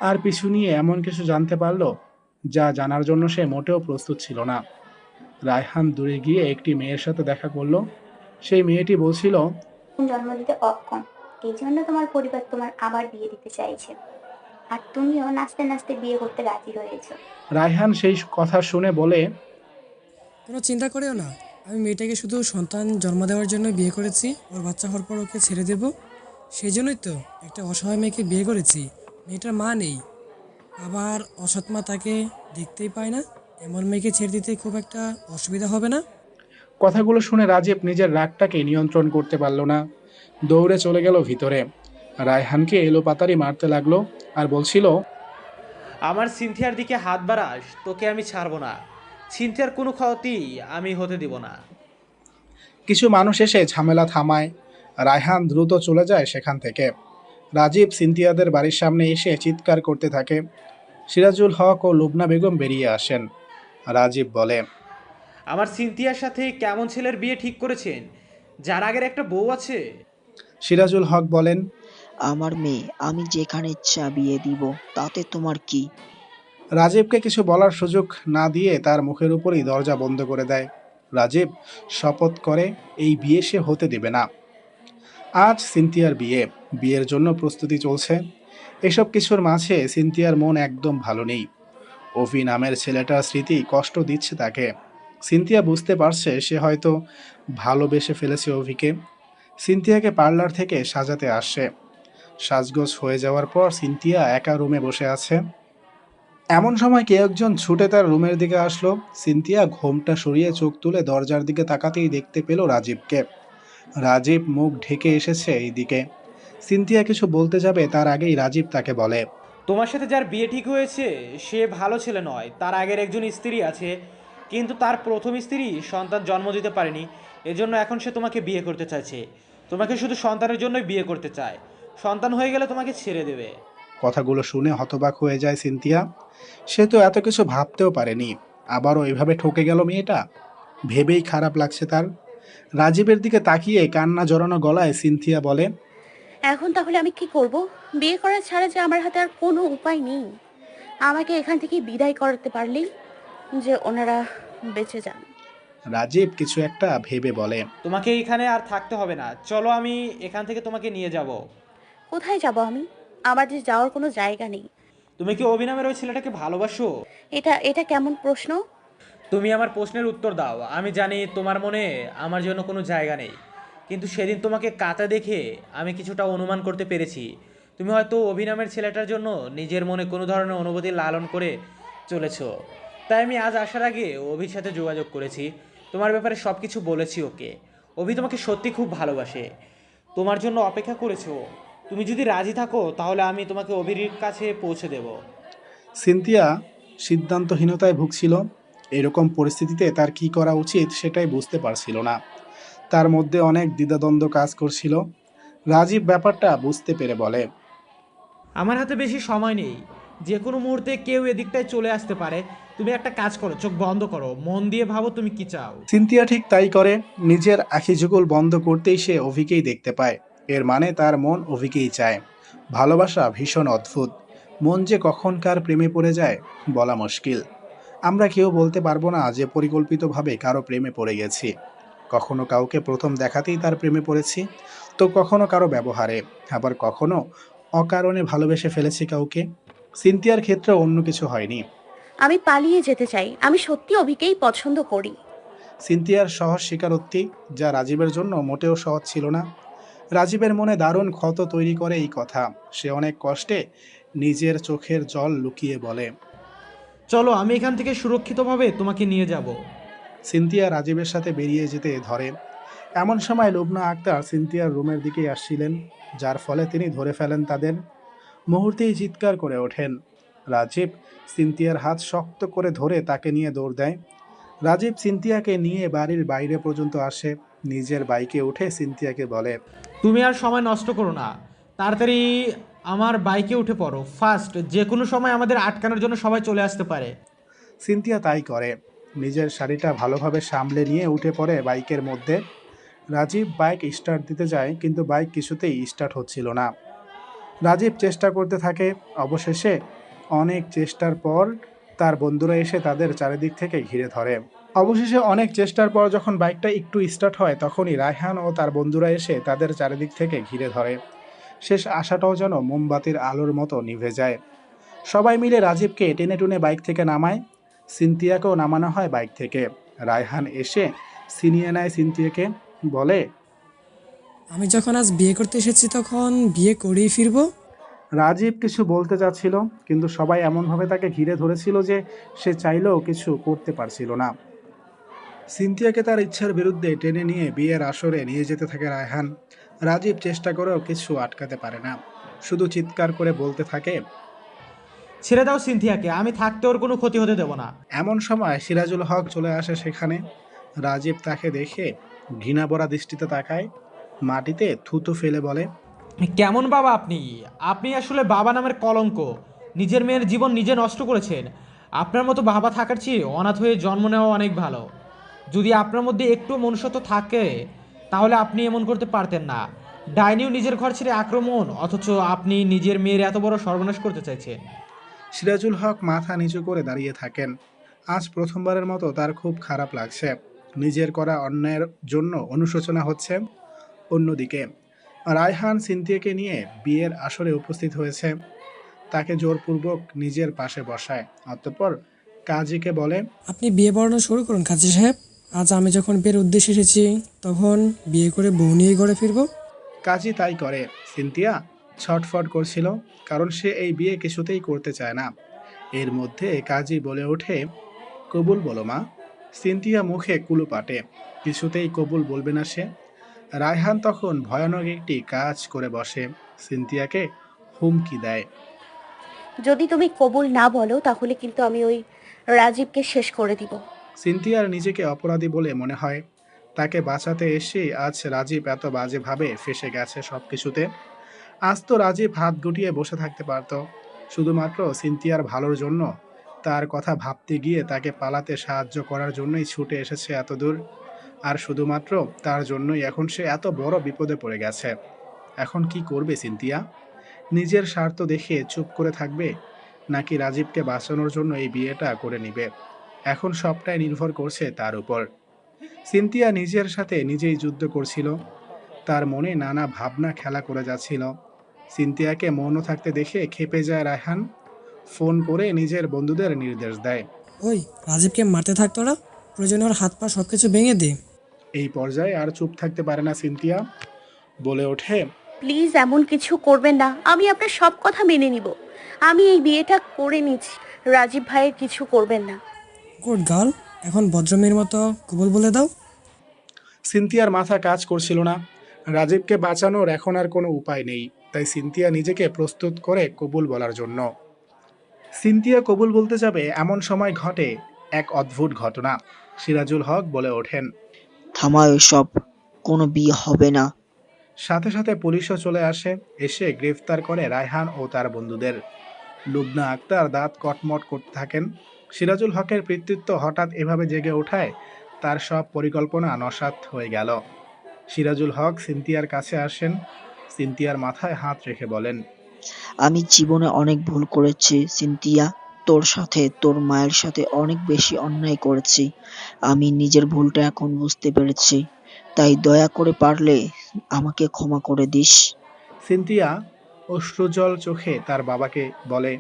আর পিছু নিয়ে এমন কিছু জানতে পারলো যা জানার জন্য সে মোটেও প্রস্তুত ছিল না। রায়হান দূরে গিয়ে একটি মেয়ের সাথে দেখা করলো। সেই মেয়েটি বলছিল, জন্ম দিতে অক্ষম, এই জন্য তোমার পরিবার তোমার আবার বিয়ে দিতে চাইছে, আর তুমিও নাচতে নাচতে বিয়ে করতে রাজি হয়েছো। রায়হান সেই কথা শুনে বলে, কোনো চিন্তা করেও না, আমি মেয়েটাকে শুধু সন্তান জন্ম দেওয়ার জন্য বিয়ে করেছি। ওর বাচ্চা হওয়ার পর ওকে ছেড়ে দেব, সেই জন্যই তো একটা অসহায় মেয়েকে বিয়ে করেছি। মেয়েটার মা নেই, আবার অসৎ মা তাকে দেখতেই পায় না। এমন মেয়েকে ছেড়ে দিতে খুব একটা অসুবিধা হবে না। কথাগুলো শুনে রাজীব নিজের রাগটাকে নিয়ন্ত্রণ করতে পারল না। দৌড়ে চলে গেল ভিতরে। রায়হানকে এলোপাতাড়ি মারতে লাগলো আর বলছিল, আমার সিনথিয়ার দিকে হাত বাড়াস, তোকে আমি ছাড়বো না। সিনথিয়ার কোনো ক্ষতি আমি হতে দিব না। কিছু মানুষ এসে ঝামেলা থামায়। রায়হান দ্রুত চলে যায় সেখান থেকে। রাজীব সিনথিয়াদের বাড়ির সামনে এসে চিৎকার করতে থাকে। সিরাজুল হক ও লুবনা বেগম বেরিয়ে আসেন। রাজীব বলে, আমার সিনথিয়ার সাথে কেমন ছেলের বিয়ে ঠিক করেছেন, যার আগের একটা বউ আছে? সিরাজুল হক বলেন, আমার মেয়ে, আমি যেখানে ইচ্ছা বিয়ে দিব, তাতে তোমার কি? রাজীবকে কিছু বলার সুযোগ না দিয়ে তার মুখের উপরই দরজা বন্ধ করে দেয়। রাজীব শপথ করে এই বিয়ে সে হতে দেবে না। আজ সিনথিয়ার বিয়ে, বিয়ের জন্য প্রস্তুতি চলছে। এসব কিছুর মাঝে সিনথিয়ার মন একদম ভালো নেই। অভি নামের ছেলেটার স্মৃতি কষ্ট দিচ্ছে তাকে। সিনথিয়া বুঝতে পারছে সে হয়তো ভালোবেসে ফেলেছে অভিকে। সিনথিয়াকে পার্লার থেকে সাজাতে আসে। সাজগোজ হয়ে যাওয়ার পর সিনথিয়া একা রুমে বসে আছে। এমন সময় কে একজন ছুটে তার রুমের দিকে আসলো। সিনথিয়া ঘোমটা সরিয়ে চোখ তুলে দরজার দিকে তাকাতেই দেখতে পেল রাজীবকে। রাজীব মুখ ঢেকে এসেছে এই দিকে। সিনথিয়া কিছু বলতে যাবে তার আগেই রাজীব তাকে বলে, তোমার সাথে যার বিয়ে ঠিক হয়েছে সে ভালো ছেলে নয়। তার আগের একজন স্ত্রী আছে, কিন্তু তার প্রথম স্ত্রী সন্তান জন্ম দিতে পারেনি, এজন্য এখন সে তোমাকে বিয়ে করতে চাইছে। তোমাকে শুধু সন্তানের জন্যই বিয়ে করতে চায়, সন্তান হয়ে গেলে তোমাকে ছেড়ে দেবে। কথাগুলো শুনে হতবাক হয়ে যায় সিনথিয়া। সে তো এত কিছু ভাবতেও পারেনি, আবারও এভাবে ঠকে গেল মেয়েটা। ভেবেই খারাপ লাগছে তার। রাজীবের দিকে তাকিয়ে কান্না জড়ানো গলায় সিনথিয়া বলে, এখন তাহলে আমি কি করব? বিয়ে করা ছাড়া যে আমার হাতে আর কোনো উপায় নেই। আমাকে এখান থেকে বিদায় করাতে পারলেই যে ওনারা বেঁচে যান। রাজীব কিছু একটা ভেবে বলে, তোমাকে এখানে আর থাকতে হবে না, চলো আমি এখান থেকে তোমাকে নিয়ে যাব। কোথায় যাব আমি? আমার যে যাওয়ার কোনো জায়গা নেই। তুমি কি অভিনবের ওই ছেলেটাকে ভালোবাসো? এটা এটা কেমন প্রশ্ন? তুমি আমার প্রশ্নের উত্তর দাও। আমি জানি তোমার মনে আমার জন্য কোনো জায়গা নেই, কিন্তু সেদিন তোমাকে কাঁদতে দেখে আমি কিছুটা অনুমান করতে পেরেছি তুমি হয়তো অভিনবের ছেলেটার জন্য নিজের মনে কোনো ধরনের অনুভূতি লালন করে চলেছো। তাই আমি আজ আসার আগে অভির সাথে যোগাযোগ করেছি, তোমার ব্যাপারে সব কিছু বলেছি ওকে। অভি তোমাকে সত্যি খুব ভালোবাসে, তোমার জন্য অপেক্ষা করেছে ও। তুমি যদি রাজি থাকো তাহলে আমি তোমাকে অভির কাছে পৌঁছে দেব। সিনথিয়া সিদ্ধান্তহীনতায় ভুগছিল। এরকম পরিস্থিতিতে তার কি করা উচিত সেটাই বুঝতে পারছিল না। তার মধ্যে অনেক দ্বিধাদ্বন্দ্ব কাজ করছিল। রাজীব ব্যাপারটা বুঝতে পেরে বলে, আমার হাতে বেশি সময় নেই, যে কোনো মুহূর্তে কেউ এদিকটায় চলে আসতে পারে। তুমি একটা কাজ করো, চোখ বন্ধ করো, মন দিয়ে ভাবো তুমি কি চাও। সিনথিয়া ঠিক তাই করে। নিজের আখিযুগল বন্ধ করতেই সে অভিকেই দেখতে পায়। এর মানে তার মন অভিকেই চায়। ভালোবাসা ভীষণ অদ্ভুত। মন যে কখনকার প্রেমে পড়ে যায় বলা মুশকিল। আমরা কেউ বলতে পারবো না যে পরিকল্পিতভাবে কারো প্রেমে পড়ে গেছি। কখনো কাউকে প্রথম দেখাতেই তার প্রেমে পড়েছি, তো কখনো কারো ব্যবহারে, আবার কখনো অকারণে ভালোবেসে ফেলেছি কাউকে। সিনথিয়ার ক্ষেত্রে অন্য কিছু হয়নি। আমি পালিয়ে যেতে চাই। আমি সত্যি অভিকেই পছন্দ করি। সিনথিয়ার সহজ স্বীকারোক্তি, যা রাজীবের জন্য মোটেও সহজ ছিল না। রাজীবের মনে দারুণ ক্ষত তৈরি করে এই কথা। সে অনেক কষ্টে নিজের চোখের জল লুকিয়ে বলে, চলো আমি এখান থেকে সুরক্ষিতভাবে তোমাকে নিয়ে যাব। সিনথিয়া রাজীবের সাথে বেরিয়ে যেতে ধরে। এমন সময় লুবনা আক্তার সিনথিয়ার রুমের দিকেই আসছিলেন, যার ফলে তিনি ধরে ফেলেন তাদের। মুহূর্তেই চিৎকার করে ওঠেন। রাজীব সিনথিয়ার হাত শক্ত করে ধরে তাকে নিয়ে দৌড় দেয়। রাজীব সিনথিয়াকে নিয়ে বাড়ির বাইরে পর্যন্ত আসে। নিজের বাইকে উঠে সিনথিয়াকে বলে, তুমি আর সময় নষ্ট করো না, তাড়াতাড়ি আমার বাইকে উঠে পড়ো ফার্স্ট, যে কোনো সময় আমাদের আটকানোর জন্য সবাই চলে আসতে পারে। সিনথিয়া তাই করে। নিজের শাড়িটা ভালোভাবে সামলে নিয়ে উঠে পড়ে বাইকের মধ্যে। রাজীব বাইক স্টার্ট দিতে যায়, কিন্তু বাইক কিছুতেই স্টার্ট হচ্ছিল না। রাজীব চেষ্টা করতে থাকে। অবশেষে অনেক চেষ্টার পর তার বন্ধুরা এসে তাদের চারিদিক থেকে ঘিরে ধরে। অনেক চেষ্টার পর যখন বাইকটা একটু স্টার্ট হয়, তখনই রায়হান ও তার বন্ধুরা এসে তাদের চারিদিক থেকে ঘিরে ধরে। শেষ আশাটাও যেন মোমবাতির আলোর মতো নিভে যায়। সবাই মিলে রাজীবকে টেনে টুনে বাইক থেকে নামায়। সিনথিয়াকেও নামানো হয় বাইক থেকে। রায়হান এসে ছিনিয়ে নেয় সিনথিয়াকে, বলে, আমি যখন আজ বিয়ে করতে এসেছি তখন বিয়ে করেই ফিরবো। রাজীব কিছু বলতে চাচ্ছিল, কিন্তু সবাই এমনভাবে তাকে ঘিরে ধরেছিল যে সে চাইলেও কিছু করতে পারছিল না। সিনথিয়াকে তার ইচ্ছার বিরুদ্ধে টেনে নিয়ে বিয়ের আসরে নিয়ে যেতে থাকে রায়হান। রাজীব চেষ্টা করেও কিছু আটকাতে পারে না, শুধু চিৎকার করে বলতে থাকে, ছেড়ে দাও সিনথিয়াকে, আমি থাকতে ওর কোনো ক্ষতি হতে দেব না। এমন সময় সিরাজুল হক চলে আসে সেখানে। রাজীব তাকে দেখে ঘৃণা ভরা দৃষ্টিতে তাকায়, মাটিতে থুতু ফেলে বলে, কেমন বাবা আপনি? আপনি আসলে বাবা নামের কলঙ্ক। নিজের মেয়ের জীবন নিজে নষ্ট করেছেন। আপনার মতো বাবা থাকার চেয়ে অনাথ হয়ে জন্ম নেওয়া অনেক ভালো। যদি আপনার মধ্যে একটু মনুষ্যত্ব থাকে তাহলে আপনি এমন করতে পারতেন না। ডাইনিও নিজের ঘর ছেড়ে আক্রমণ, অথচ আপনি নিজের মেয়ের এত বড় সর্বনাশ করতে চাইছেন। সিরাজুল হক মাথা নিচু করে দাঁড়িয়ে থাকেন। আজ প্রথমবারের মতো তার খুব খারাপ লাগছে। নিজের করা অন্যায়ের জন্য অনুশোচনা হচ্ছে। অন্যদিকে রায়হান সিনথিয়াকে নিয়ে বিয়ের আসরে উপস্থিত হয়েছে। তাকে জোরপূর্বক নিজের পাশে বসায়। অতঃপর কাজীকে বলে, আপনি বিয়ে পড়ানো শুরু করুন কাজী সাহেব। আজ আমি যখন বিয়ের উদ্দেশ্যে এসেছি তখন বিয়ে করে বউ নিয়ে ঘরে ফিরবো। কাজী তাই করে। সিনথিয়া ছটফট করছিল, কারণ সে এই বিয়ে কিছুতেই করতে চায় না। এর মধ্যে কাজী বলে ওঠে, কবুল বলো মা। সিনথিয়া মুখে কুলু পাটে, কিছুতেই কবুল বলবে না সে। রায়হান তখন ভয়ানক একটি কাজ করে বসে। সিনথিয়াকে হুমকি দেয়, যদি তুমি কবুল না বলো তাহলে কিন্তু আমি ওই রাজীবকে শেষ করে দিব। সিনথিয়ার নিজেকে অপরাধী বলে মনে হয়। তাকে বাঁচাতে এসে আজ রাজীব এত বাজেভাবে ফেসে গেছে সবকিছুতে। আজ তো রাজীব হাত গুটিয়ে বসে থাকতে পারত, শুধুমাত্র সিনথিয়ার ভালোর জন্য। তার কথা ভাবতে গিয়ে তাকে পালাতে সাহায্য করার জন্যই ছুটে এসেছে এত দূর। আর শুধুমাত্র তার জন্যই এখন সে এত বড় বিপদে পড়ে গেছে। এখন কি করবে সিনথিয়া? নিজের স্বার্থ দেখে চুপ করে থাকবে, নাকি রাজীবকে বাঁচানোর জন্য এই বিয়েটা করে নিবে? এখন সবটাই নির্ভর করছে তার উপর। সিনথিয়া নিজের সাথে নিজেই যুদ্ধ করছিল। তার মনে নানা ভাবনা খেলা করে যাচ্ছিল। সিনথিয়াকে মৌন থাকতে দেখে ক্ষেপে যায় রায়হান। ফোন করে নিজের বন্ধুদের নির্দেশ দেয়, ওই রাজীবকে মারতে থাকতো না, প্রয়োজনে ওর হাত পা সব কিছু ভেঙে দে। এই পর্যায়ে আর চুপ থাকতে পারে না সিনথিয়া, বলে ওঠে, প্লিজ এমন কিছু করবেন না, আমি আপনার সব কথা মেনে নিব। আমি এই বিয়েটা করে নিচ্ছি, রাজীব ভাইয়ের কিছু করবেন না। গুড গার্ল, এখন ভদ্রমের মতো কবুল বলে দাও। সিনথিয়ার মাথা কাজ করছিল না। রাজীবকে বাঁচানোর এখন আর কোনো উপায় নেই, তাই সিনথিয়া নিজেকে প্রস্তুত করে কবুল বলার জন্য। সিনথিয়া কবুল বলতে যাবে এমন সময় ঘটে এক অদ্ভুত ঘটনা। সিরাজুল হক বলে ওঠেন, থামাও এসব, কোনো বিয়ে হবে না। সাথে সাথে পুলিশও চলে আসে, এসে গ্রেফতার করে রায়হান ও তার বন্ধুদের। লুবনা আক্তার দাঁত কটমট করতে থাকেন। সিরাজুল হকের কৃতিত্ব হঠাৎ এভাবে জেগে ওঠায় তার সব পরিকল্পনা নস্যাৎ হয়ে গেল। সিরাজুল হক সিনথিয়ার কাছে আসেন, সিনথিয়ার মাথায় হাত রেখে বলেন, আমি জীবনে অনেক ভুল করেছি সিনথিয়া, তোর সাথে, তোর মায়ের সাথে অনেক বেশি অন্যায় করেছি। আমি নিজের ভুলটা এখন বুঝতে পেরেছি, তাই দয়া করে পারলে আমাকে ক্ষমা করে দিস। সিনথিয়া অশ্রুজল চোখে তার বাবাকে বলে,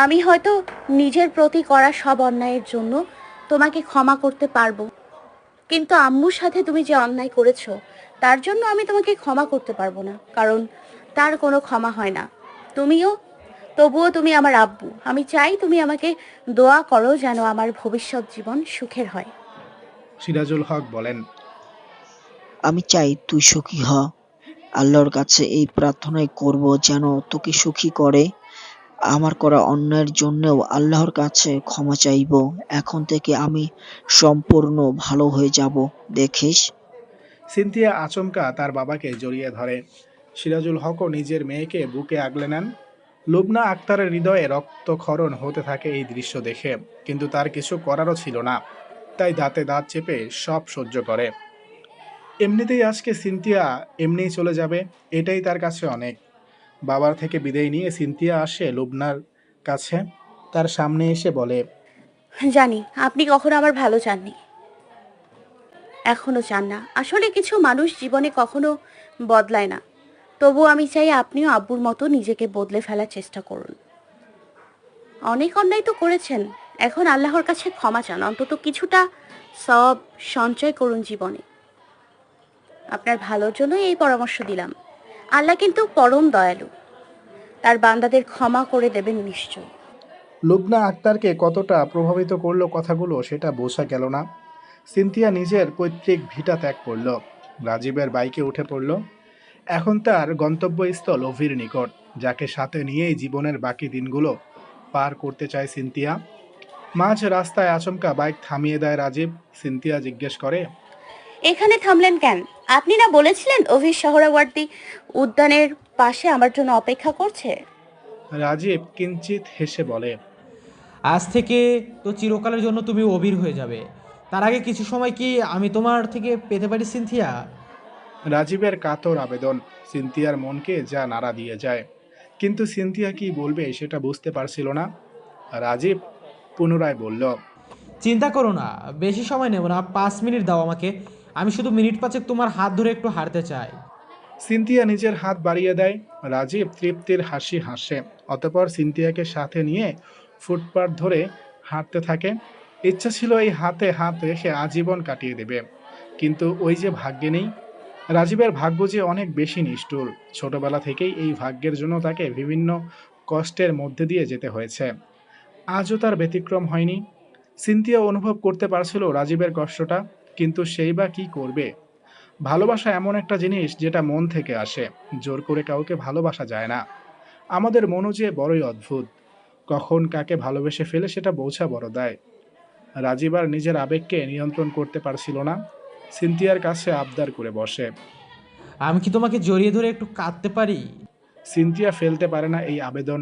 আমি হয়তো নিজের প্রতি করা সব অন্যায়ের জন্য তোমাকে ক্ষমা করতে পারবো, কিন্তু আম্মুর সাথে তুমি যে অন্যায় করেছো তার জন্য আমি তোমাকে ক্ষমা করতে পারবো না, কারণ তার কোনো ক্ষমা হয় না। তবুও তুমি আমার আব্বু। আমি চাই তুমি আমাকে দোয়া করো যেন আমার ভবিষ্যৎ জীবন সুখের হয়। সিরাজুল হক বলেন, আমি চাই তুই সুখী হ। আল্লাহর কাছে এই প্রার্থনাই করব যেন তোকে সুখী করে। আমার করা অন্যায়ের জন্যও আল্লাহর কাছে ক্ষমা চাইব। এখন থেকে আমি সম্পূর্ণ ভালো হয়ে যাব, দেখিস। সিনথিয়া আচমকা তার বাবাকে জড়িয়ে ধরে। সিরাজুল হকও নিজের মেয়েকে বুকে আগলে নেন। লুবনা আক্তারের হৃদয়ে রক্তক্ষরণ হতে থাকে এই দৃশ্য দেখে, কিন্তু তার কিছু করারও ছিল না, তাই দাঁতে দাঁত চেপে সব সহ্য করে। এমনিতেই আজকে সিনথিয়া এমনিই চলে যাবে, এটাই তার কাছে অনেক। বাবার থেকে বিদায় নিয়ে সিনথিয়া আসে লুবনার কাছে, তার সামনে এসে বলে, জানি আপনি কখনো আমার ভালো চাননি, এখনো চান না। আসলে কিছু মানুষ জীবনে কখনো বদলায় না। তবু আমি চাই আপনিও আব্বুর মতো নিজেকে বদলে ফেলার চেষ্টা করুন। অনেক অন্যায় তো করেছেন, এখন আল্লাহর কাছে ক্ষমা চান, অন্তত কিছুটা সব সঞ্চয় করুন জীবনে। আপনার ভালোর জন্য এই পরামর্শ দিলাম। আল্লাহ কিন্তু পরম দয়ালু, তার বান্দাদের ক্ষমা করে দেবেন নিশ্চয়। লুবনা আক্তারকে কতটা প্রভাবিত করলো কথাগুলো সেটা বোঝা গেল না। সিনথিয়া নিজের পৈতৃক ভিটা ত্যাগ করল, রাজীবের বাইকে উঠে পড়ল। এখন তার গন্তব্যস্থল অভির নিকট, যাকে সাথে নিয়েই জীবনের বাকি দিনগুলো পার করতে চায় সিনথিয়া। মাঝ রাস্তায় আচমকা বাইক থামিয়ে দেয় রাজীব। সিনথিয়া জিজ্ঞেস করে, এখানে থামলেন কেন? আপনি না বলেছিলেন অভির সোহরাওয়ার্দী উদ্যানের পাশে আমার জন্য অপেক্ষা করছে? রাজীব কিঞ্চিত হেসে বলে, আজ থেকে তো চিরকালের জন্য তুমি অবির হয়ে যাবে। তার আগে কিছু সময় কি আমি তোমার থেকে পেতে পারি সিনথিয়া? রাজীবের কাতর আবেদন সিনথিয়ার মনকে যা নাড়া দিয়ে যায়, কিন্তু সিনথিয়া কি বলবে সেটা বুঝতে পারছিল না। রাজীব পুনরায় বলল, চিন্তা করো না, বেশি সময় নেব না, 5 মিনিট দাও আমাকে। আমি শুধু মিনিট পাঁচেক তোমার হাত ধরে একটু হাঁটতে চাই। সিনথিয়া নিজের হাত বাড়িয়ে দেয়। রাজীব তৃপ্তির হাসি হাসে, অতঃপর সিনথিয়াকে সাথে নিয়ে ফুটপাত ধরে হাঁটতে থাকে। ইচ্ছা ছিল এই হাতে হাত রেখে আজীবন কাটিয়ে দেবে, কিন্তু ওই যে ভাগ্যে নেই। রাজীবের ভাগ্য যে অনেক বেশি নিষ্ঠুর। ছোটবেলা থেকেই এই ভাগ্যের জন্য তাকে বিভিন্ন কষ্টের মধ্যে দিয়ে যেতে হয়েছে। আজও তার ব্যতিক্রম হয়নি। সিনথিয়া অনুভব করতে পারছিল রাজীবের কষ্টটা, কিন্তু সেই বা কি করবে। ভালোবাসা এমন একটা জিনিস যেটা মন থেকে আসে, জোর করে কাউকে ভালোবাসা যায় না। আমাদের মনও যে বড়ই অদ্ভুত, কখন কাকে ভালোবেসে ফেলে সেটা বোঝা বড় দায়। রাজীব আর নিজের আবেগকে নিয়ন্ত্রণ করতে পারছিল না, সিনথিয়ার কাছে আবদার করে বসে, আমি কি তোমাকে জড়িয়ে ধরে একটু কাঁদতে পারি? সিনথিয়া ফেলতে পারে না এই আবেদন,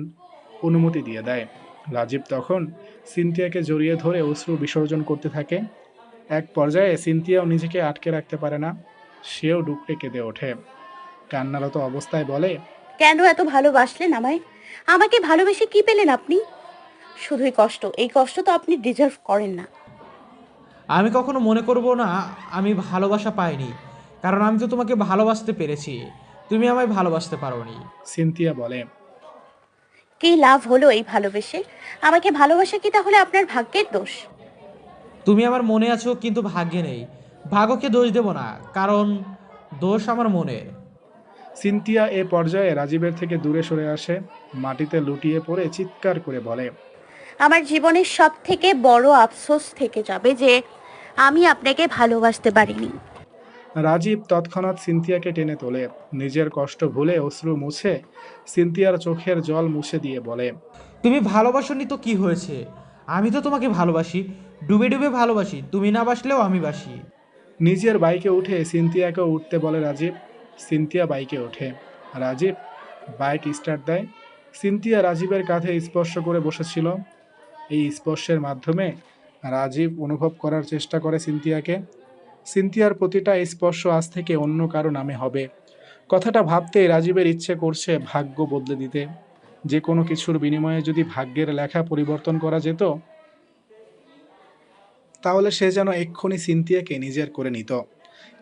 অনুমতি দিয়ে দেয়। রাজীব তখন সিনথিয়াকে জড়িয়ে ধরে অশ্রু বিসর্জন করতে থাকে। এক পর্যায়ে সিনথিয়াও নিজেকে আটকে রাখতে পারে না, সেও ডুকরে কেঁদে ওঠে। কান্নারত অবস্থায় বলে, কেন এত ভালোবাসলেন আমায়? আমাকে ভালোবেসে কি পেলেন আপনি? শুধুই কষ্ট। এই কষ্ট তো আপনি ডিজার্ভ করেন না। আমি কখনো মনে করব না আমি ভালোবাসা পাইনি, কারণ আমি তো তোমাকে ভালোবাসতে পেরেছি, তুমি আমায় ভালোবাসতে পারোনি। সিনথিয়া বলে, কি লাভ হলো এই ভালোবেসে? আমাকে ভালোবাসা কি তাহলে আপনার ভাগ্যের দোষ? তুমি আমার মনে আছো কিন্তু ভাগ্যে নেই। ভাগ্যকে দোষ দেব না, কারণ দোষ আমার মনের। সিনথিয়া এ পর্যায়ে রাজীবের থেকে দূরে সরে আসে, মাটিতে লুটিয়ে পড়ে চিৎকার করে বলে, আমার জীবনের সব থেকে বড় আফসোস থেকে যাবে যে আমি আপনাকে ভালোবাসতে পারিনি। রাজীব তৎক্ষণাৎ সিনথিয়াকে টেনে তোলে, নিজের কষ্ট ভুলে অশ্রু মুছে সিনথিয়ার চোখের জল মুছে দিয়ে বলে, তুমি ভালোবাসোনি তো কি হয়েছে? আমি তো তোমাকে ভালোবাসি, ডুবে ডুবে ভালোবাসি, তুমি না বাসলেও আমি বাসি। নিজের বাইকে উঠে সিনথিয়াকে উঠতে বলে রাজীব। সিনথিয়া বাইকে ওঠে, রাজীব বাইক স্টার্ট দেয়। সিনথিয়া রাজীবের কাঁধে স্পর্শ করে বসেছিল। এই স্পর্শের মাধ্যমে রাজীব অনুভব করার চেষ্টা করে সিনথিয়াকে। সিনথিয়ার প্রতিটা স্পর্শ আজ থেকে অন্য কারো নামে হবে। কথাটা ভাবতেই রাজীবের ইচ্ছে করছে ভাগ্য বদলে দিতে। যে কোনো কিছুর বিনিময়ে যদি ভাগ্যের লেখা পরিবর্তন করা যেত, তাহলে সে যেন এক্ষুনি সিনথিয়াকে নিজের করে নিত।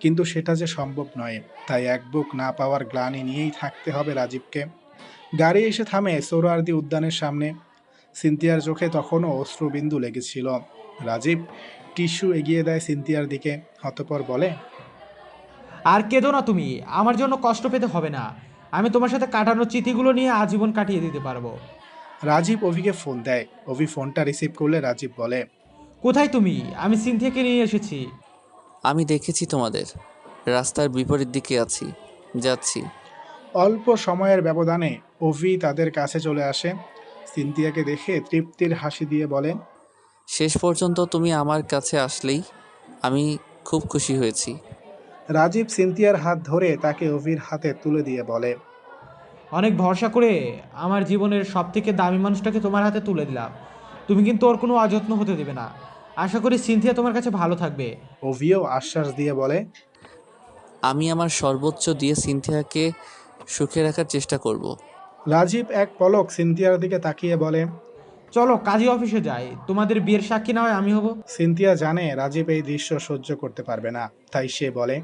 কিন্তু সেটা যে সম্ভব নয়, তাই এক বুক না পাওয়ার গ্লানি নিয়েই থাকতে হবে রাজীবকে। গাড়ি এসে থামে সোহরাওয়ার্দী উদ্যানের সামনে। সিনথিয়ার চোখে তখনও অশ্রুবিন্দু লেগেছিল। রাজীব টিস্যু এগিয়ে দেয় সিনথিয়ার দিকে, অতঃপর বলে, আর কেঁদো না তুমি, আমার জন্য কষ্ট পেতে হবে না। আমি তোমার সাথে কাটানো স্মৃতিগুলো নিয়ে আজীবন কাটিয়ে দিতে পারবো। রাজীব অভিকে ফোন দেয়। অভি ফোনটা রিসিভ করলে রাজীব বলে, কোথায় তুমি? আমি সিনথিয়াকে নিয়ে এসেছি। আমি দেখেছি তোমাদের, রাস্তার বিপরীত দিকে আছি, যাচ্ছি। অল্প সময়ের ব্যবধানে অভি তাদের কাছে চলে আসে। সিনথিয়াকে দেখে তৃপ্তির হাসি দিয়ে বলে, শেষ পর্যন্ত তুমি আমার কাছে আসলেই আমি খুব খুশি হয়েছি। রাজীব সিনথিয়ার হাত ধরে তাকে অভির হাতে তুলে দিয়ে বলে, অনেক ভরসা করে আমার জীবনের সব থেকে দামি মানুষটাকে তোমার হাতে তুলে দিলাম। তুমি কিন্তু ওর কোনো অযত্ন হতে দেবে না। আশা করি সিনথিয়া তোমার কাছে ভালো থাকবে। অভিও আশ্বাস দিয়ে বলে, আমি আমার সর্বোচ্চ দিয়ে সিনথিয়াকে সুখে রাখার চেষ্টা করব। রাজীব এক পলক সিনথিয়ার দিকে তাকিয়ে বলে, চলো কাজী অফিসে যাই, তোমাদের বিয়ের সাক্ষী না হয় আমি হব। সিনথিয়া জানে রাজীব এই দৃশ্য সহ্য করতে পারবে না, তাই সে বলে,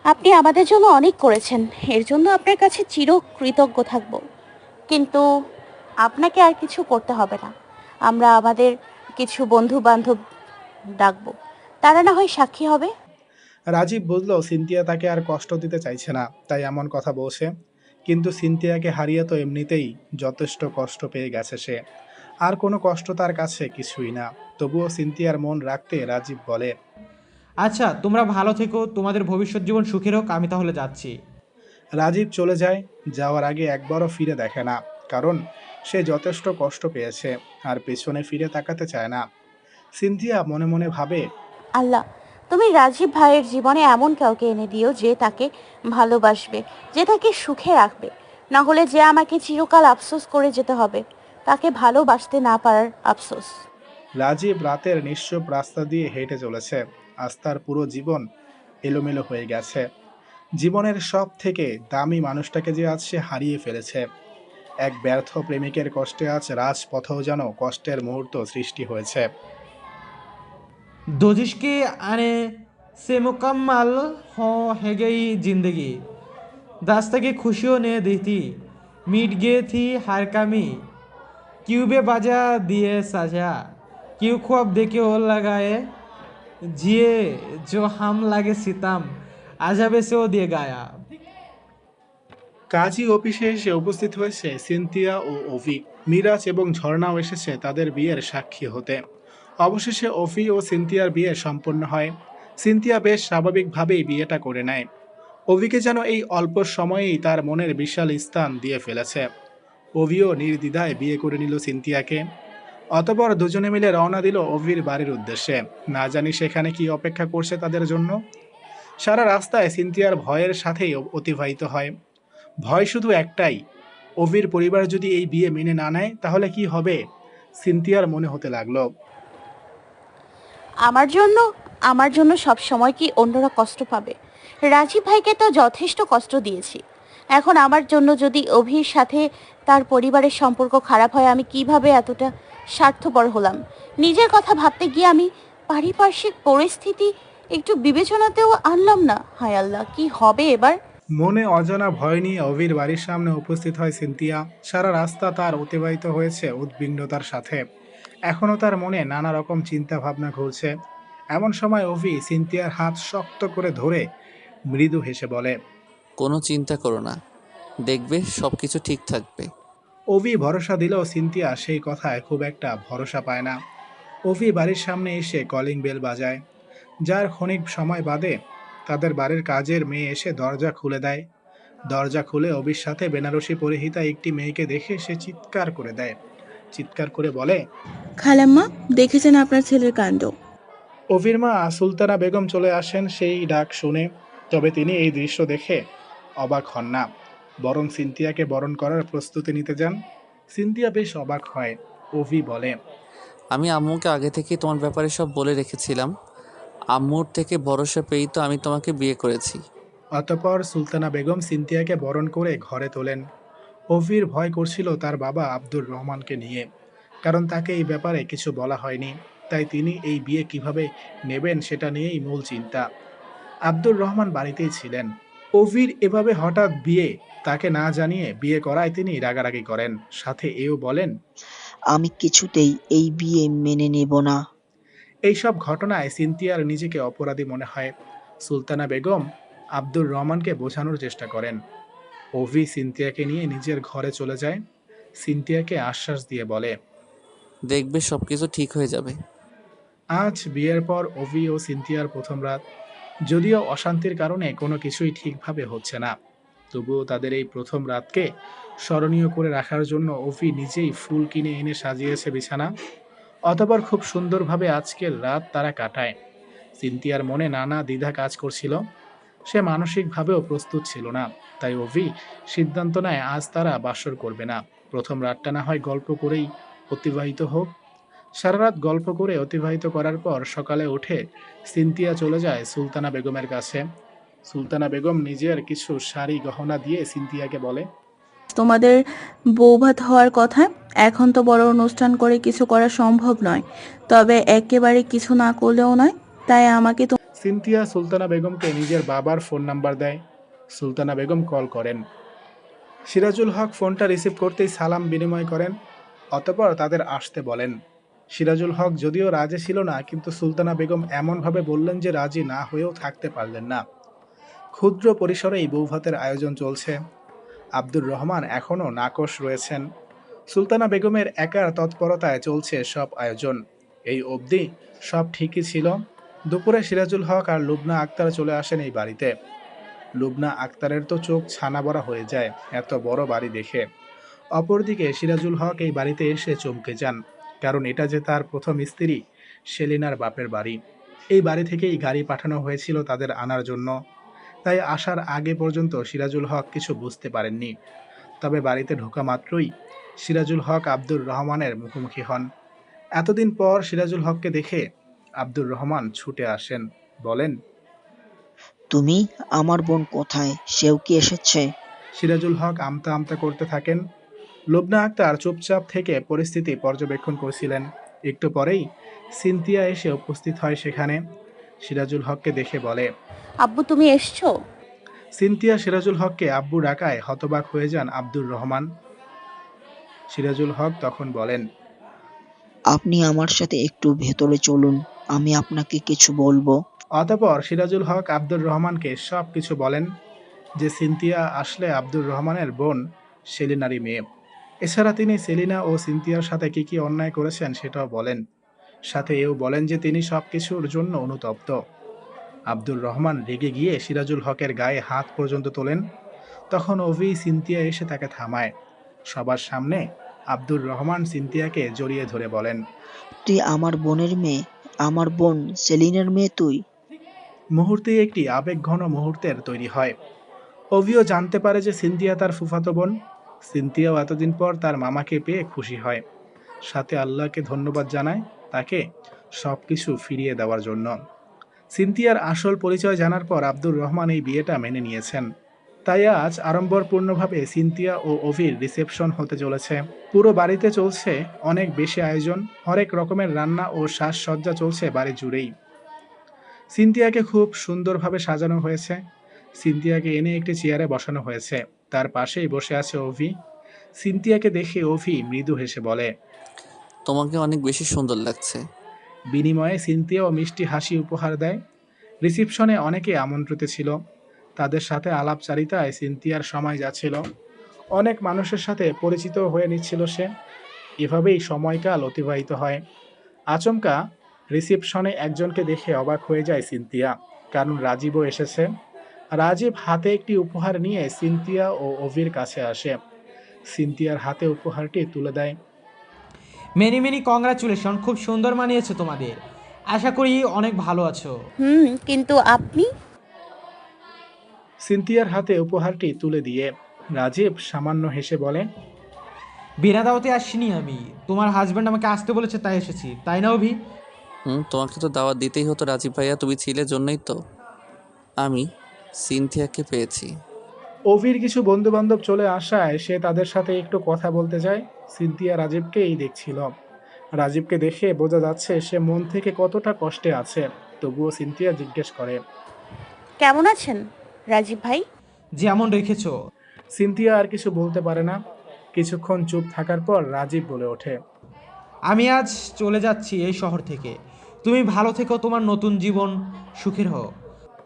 আপনি আমাদের জন্য অনেক করেছেন, এর জন্য আপনার কাছে চির কৃতজ্ঞ থাকব। কিন্তু আপনাকে আর কিছু করতে হবে না। আমরা আমাদের কিছু বন্ধু বান্ধব ডাকবো, তারা না হয় সাক্ষী হবে। রাজীব বুঝল সিনথিয়া তাকে আর কষ্ট দিতে চাইছে না, তাই এমন কথা বলছে। কিন্তু সিনথিয়াকে হারিয়ে তো এমনিতেই যথেষ্ট কষ্ট পেয়ে গেছে সে, আর কোনো কষ্ট তার কাছে কিছুই না। তবুও সিনথিয়ার মন রাখতে রাজীব বলে, আচ্ছা তোমরা ভালো থেকো, তোমাদের ভবিষ্যৎ জীবন সুখের হোক, আমি তাহলে যাচ্ছি। রাজীব চলে যায়। যাওয়ার আগে একবারও ফিরে দেখে না, কারণ সে যথেষ্ট কষ্ট পেয়েছে আর পেছনে ফিরে তাকাতে চায় না। সিনথিয়া মনে মনে ভাবে, আল্লাহ, তুমি রাজীব ভাইয়ের জীবনে এমন কাউকে এনে দিও যে তাকে ভালোবাসবে, যে তাকে সুখে রাখবে। না হলে যে আমাকে চিরকাল আফসোস করে যেতে হবে, তাকে ভালোবাসতে না পারার আফসোস। রাজীব রাতের নিঃশব রাস্তা দিয়ে হেঁটে চলেছে। আজ তার পুরো জীবন এলোমেলো হয়ে গেছে। জীবনের সব থেকে দামি মানুষটাকে যে আজ সে হারিয়ে ফেলেছে। এক ব্যর্থ প্রেমিকের কষ্টে আজ রাজপথেও যেন কষ্টের মুহূর্ত সৃষ্টি হয়েছে। दोजिश के आने से मुकम्मल हो है गई जिंदगी, दास्ता की खुशियों ने दी थी, मिट गई थी हर कमी, क्यों बे बाजा दिए साजा, क्यों ख्वाब देखे हो लगाए, जिए जो हम लगे सितम, আজাবে সেও দিয়ে গায়া। কাজী অফিসে এসে উপস্থিত হয়েছে সিনথিয়া ও অভি। মিরাজ এবং ঝর্ণাও এসেছে তাদের বিয়ের সাক্ষী হতে। অবশেষে অভি ও সিনথিয়ার বিয়ে সম্পন্ন হয়। সিনথিয়া বেশ স্বাভাবিকভাবেই বিয়েটা করে নেয়। অভিকে যেন এই অল্প সময়েই তার মনের বিশাল স্থান দিয়ে ফেলেছে। অভিও নির্দ্বিধায় বিয়ে করে নিল সিনথিয়াকে। অতঃপর দুজনে মিলে রওনা দিল অভির বাড়ির উদ্দেশ্যে। না জানি সেখানে কি অপেক্ষা করছে তাদের জন্য। সারা রাস্তায় সিনথিয়ার ভয়ের সাথেই অতিবাহিত হয়। ভয় শুধু একটাই, অভির পরিবার যদি এই বিয়ে মেনে না নেয় তাহলে কি হবে। সিনথিয়ার মনে হতে লাগলো, আমার জন্য সব সময় কি অন্যরা কষ্ট পাবে? রাজীব ভাইকে তো যথেষ্ট কষ্ট দিয়েছি। এখন আমার জন্য যদি অভির সাথে তার পরিবারের সম্পর্ক খারাপ হয়, আমি কিভাবে এতটা স্বার্থপর হলাম? নিজের কথা ভাবতে গিয়ে আমি পারিপার্শ্বিক পরিস্থিতি একটু বিবেচনাতেও আনলাম না। হায় আল্লাহ, কি হবে এবার? মনে অজানা ভয় নিয়ে অভির বাড়ির সামনে উপস্থিত হয় সিনথিয়া। সারা রাস্তা তার অতিবাহিত হয়েছে উদ্বিগ্নতার সাথে। এখনও তার মনে নানা রকম চিন্তা ভাবনা ঘুরছে। এমন সময় অভি সিনথিয়ার হাত শক্ত করে ধরে মৃদু হেসে বলে, কোনো চিন্তা করো না, দেখবে সব কিছু ঠিক থাকবে। অভি ভরসা দিলেও সিনথিয়া সেই কথায় খুব একটা ভরসা পায় না। অভি বাড়ির সামনে এসে কলিং বেল বাজায়। যার ক্ষণিক সময় বাদে তাদের বাড়ির কাজের মেয়ে এসে দরজা খুলে দেয়। দরজা খুলে অভির সাথে বেনারসি পরিহিতা একটি মেয়েকে দেখে সে চিৎকার করে দেয়। চিৎকার করে বলে, খালাম্মা, দেখেছেন আপনার ছেলের কাণ্ড। অভির মা সুলতানা বেগম চলে আসেন সেই ডাক শুনে। তবে তিনি এই দৃশ্য দেখে অবাক হন না, বরং সিনথিয়াকে বরণ করার প্রস্তুতি নিতে যান। সিনথিয়া বেশ অবাক হয়। অভি বলে, আমি আম্মুকে আগে থেকেই তোমার ব্যাপারে সব বলে রেখেছিলাম। আম্মুর থেকে ভরসা পেয়েই তো আমি তোমাকে বিয়ে করেছি। অতঃপর সুলতানা বেগম সিনথিয়াকে বরণ করে ঘরে তোলেন। অভির ভয় করছিল তার বাবা আব্দুর রহমানকে নিয়ে, কারণ তাকে এই ব্যাপারে কিছু বলা হয়নি। তাই তিনি এই বিয়ে কিভাবে নেবেন সেটা নিয়েই মূল চিন্তা। আব্দুর রহমান বাড়িতেই ছিলেন। অভির এভাবে হঠাৎ বিয়ে, তাকে না জানিয়ে বিয়ে করায় তিনি রাগারাগি করেন, সাথে এও বলেন, আমি কিছুতেই এই বিয়ে মেনে নেব না। এইসব ঘটনায় সিনথিয়ার নিজেকে অপরাধী মনে হয়। সুলতানা বেগম আব্দুর রহমানকে বোঝানোর চেষ্টা করেন। অভি সিনথিয়াকে নিয়ে নিজের ঘরে চলে যায়। সিনথিয়াকে আশ্বাস দিয়ে বলে, দেখবে সব কিছু ঠিক হয়ে যাবে। আজ বিয়ের পর অভি ও সিনথিয়ার প্রথম রাত। যদিও অশান্তির কারণে কোনো কিছুই ঠিকভাবে হচ্ছে না, তবুও তাদের এই প্রথম রাতকে স্মরণীয় করে রাখার জন্য অভি নিজেই ফুল কিনে এনে সাজিয়েছে বিছানা। অতঃপর খুব সুন্দরভাবে আজকের রাত তারা কাটায়। সিনথিয়ার মনে নানা দ্বিধা কাজ করছিল। সে মানসিকভাবেও প্রস্তুত ছিল না। তাই অভি সিদ্ধান্ত নেয় আজ তারা বাসর করবে না। প্রথম রাতটা না হয় গল্প করেই অতিবাহিত হোক। সারা রাত গল্প করে অতিবাহিত করার পর সকালে উঠে সিনথিয়া চলে যায় সুলতানা বেগমের কাছে। সুলতানা বেগম নিজের কিছু শাড়ি গহনা দিয়ে সিনথিয়াকে বলে, তোমাদের বৌভাত হওয়ার কথা। এখন তো বড় অনুষ্ঠান করে কিছু করা সম্ভব নয়, তবে একেবারে কিছু না করলেও নয়। তাই আমাকে সিনথিয়া সুলতানা বেগমকে নিজের বাবার ফোন নাম্বার দেয়। সুলতানা বেগম কল করেন। সিরাজুল হক ফোনটা রিসিভ করতেই সালাম বিনিময় করেন। অতঃপর তাদের আসতে বলেন। সিরাজুল হক যদিও রাজি ছিল না, কিন্তু সুলতানা বেগম এমনভাবে বললেন যে রাজি না হয়েও থাকতে পারলেন না। ক্ষুদ্র পরিসরেই বৌভাতের আয়োজন চলছে। আব্দুর রহমান এখনও নাকশ রয়েছেন। সুলতানা বেগমের একার তৎপরতায় চলছে সব আয়োজন। এই অবধি সব ঠিকই ছিল। দুপুরে সিরাজুল হক আর লুবনা আক্তার চলে আসেন এই বাড়িতে। লুবনা আক্তারের তো চোখ ছানা বড়া হয়ে যায় এত বড় বাড়ি দেখে। অপরদিকে সিরাজুল হক এই বাড়িতে এসে চমকে যান, কারণ এটা যে তার প্রথম স্ত্রী সেলিনার বাপের বাড়ি। এই বাড়ি থেকেই গাড়ি পাঠানো হয়েছিল তাদের আনার জন্য। তাই আসার আগে পর্যন্ত সিরাজুল হক কিছু বুঝতে পারেননি। তবে বাড়িতে ঢোকা মাত্রই সিরাজুল হক আব্দুর রহমানের মুখোমুখি হন। এতদিন পর সিরাজুল হককে দেখে আব্দুর রহমান ছুটে আসেন, বলেন, তুমি? আমার বোন কোথায়? সেও কি এসেছে? সিরাজুল হক আমতা আমতা করতে থাকেন। লুবনা আক্তার চুপচাপ থেকে পরিস্থিতি পর্যবেক্ষণ করছিলেন। একটু পরেই সিনথিয়া এসে উপস্থিত হয় সেখানে। সিরাজুল হককে দেখে বলে, আব্বু, তুমি এসছো? সিনথিয়া সিরাজুল হককে আব্বু ডাকায় হতবাক হয়ে যান আব্দুর রহমান। সিরাজুল হক তখন বলেন, আপনি আমার সাথে একটু ভেতরে চলুন, আমি আপনাকে কিছু বলবো। অতঃপর সিরাজুল হক আব্দুর রহমানকে সব কিছু বলেন যে সিনথিয়া আসলে আব্দুর রহমানের বোন সেলিনারই মেয়ে। এছাড়া তিনি সেলিনা ও সিনথিয়ার সাথে কি কি অন্যায় করেছেন সেটাও বলেন। সাথে এও বলেন যে তিনি সব কিছুর জন্য অনুতপ্ত। আব্দুর রহমান রেগে গিয়ে সিরাজুল হকের গায়ে হাত পর্যন্ত তোলেন। তখন অভি সিনথিয়া এসে তাকে থামায়। সবার সামনে আব্দুর রহমান সিনথিয়াকে জড়িয়ে ধরে বলেন, তুই আমার বোনের মেয়ে, আমার বোন সেলিনার মেয়ে তুই। মুহূর্তেই একটি আবেগঘন মুহূর্তের তৈরি হয়। অভিও জানতে পারে যে সিনথিয়া তার ফুফাতো বোন। সিনথিয়াও এতদিন পর তার মামাকে পেয়ে খুশি হয়। সাথে আল্লাহকে ধন্যবাদ জানায়, তাকে সব কিছু ফিরিয়ে দেওয়ার জন্য। সিনথিয়ার আসল পরিচয় জানার পর আব্দুর রহমান এই বিয়েটা মেনে নিয়েছেন। তাই আজ আড়ম্বরপূর্ণভাবে সিনথিয়া ও অভির রিসেপশন হতে চলেছে। পুরো বাড়িতে চলছে অনেক বেশি আয়োজন, হরেক রকমের রান্না ও সাজসজ্জা চলছে বাড়ি জুড়েই। সিনথিয়াকে খুব সুন্দরভাবে সাজানো হয়েছে। সিনথিয়াকে এনে একটি চেয়ারে বসানো হয়েছে, তার পাশেই বসে আছে অভি। সিনথিয়াকে দেখে অভি মৃদু হেসে বলে, তোমাকে অনেক বেশি সুন্দর লাগছে। বিনিময়ে সিনথিয়াও মিষ্টি হাসি উপহার দেয়। রিসেপশনে অনেকে আমন্ত্রিত ছিল, তাদের সাথে আলাপচারিতায় সিনথিয়ার সময় যাচ্ছিল। অনেক মানুষের সাথে পরিচিত হয়ে নিচ্ছিল সে। এভাবেই সময়কাল অতিবাহিত হয়। আচমকা রিসেপশনে একজনকে দেখে অবাক হয়ে যায় সিনথিয়া, কারণ রাজীবও এসেছে। রাজীব হাতে একটি উপহার নিয়ে সিনথিয়া ও অভির কাছে আসে। সিনথিয়ার হাতে উপহারটি তুলে দেয়। মেনি মেনি কংগ্রাচুলেশন, খুব সুন্দর মানিয়েছে তোমাদের। আশা করি অনেক ভালো আছো। কিন্তু আপনি? সিনথিয়ার হাতে উপহারটি তুলে দিয়ে রাজীব সামান্য হেসে বলে, বিনা দাওয়াতে আসিনি আমি, তোমার হাজব্যান্ড আমাকে আসতে বলেছে তাই এসেছি, তাই না অভি? তোমাকে তো দাওয়াত দিতেই হতো রাজীব ভাইয়া, তুমি ছিলে জন্যই তো আমি সিনথিয়াকে পেয়েছি। অভির কিছু বন্ধু বান্ধব চলে আসায় সে তাদের সাথে একটু কথা বলতে যায়। সিনথিয়া রাজীবকেই দেখছিল। রাজীবকে দেখে বোঝা যাচ্ছে সে মন থেকে কতটা কষ্টে আছে। তবুও সিনথিয়া জিজ্ঞেস করে, কেমন আছেন রাজীব ভাই? যেমন রেখেছো। সিনথিয়া আর কিছু বলতে পারে না। কিছুক্ষণ চুপ থাকার পর রাজীব বলে ওঠে, আমি আজ চলে যাচ্ছি এই শহর থেকে। তুমি ভালো থেকো, তোমার নতুন জীবন সুখের হোক।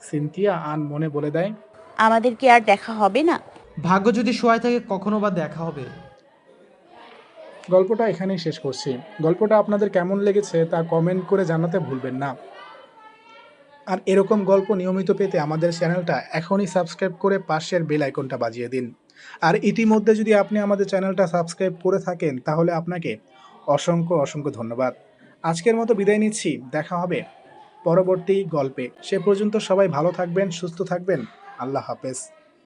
সিনথিয়া আন মনে বলে দেয়, আমাদের কি আর দেখা হবে না? ভাগ্য যদি সহায় থাকে কখনো বা দেখা হবে। গল্পটা এখানেই শেষ করছি। গল্পটা আপনাদের কেমন লেগেছে তা কমেন্ট করে জানাতে ভুলবেন না। আর এরকম গল্প নিয়মিত পেতে আমাদের চ্যানেলটা এখনই সাবস্ক্রাইব করে পাশের বেল আইকনটা বাজিয়ে দিন। আর ইতিমধ্যে যদি আপনি আমাদের চ্যানেলটা সাবস্ক্রাইব করে থাকেন তাহলে আপনাকে অসংখ্য অসংখ্য ধন্যবাদ। আজকের মতো বিদায় নিচ্ছি, দেখা হবে পরবর্তী গল্পে। সে পর্যন্ত সবাই ভালো থাকবেন, সুস্থ থাকবেন। আল্লাহ হাফেজ।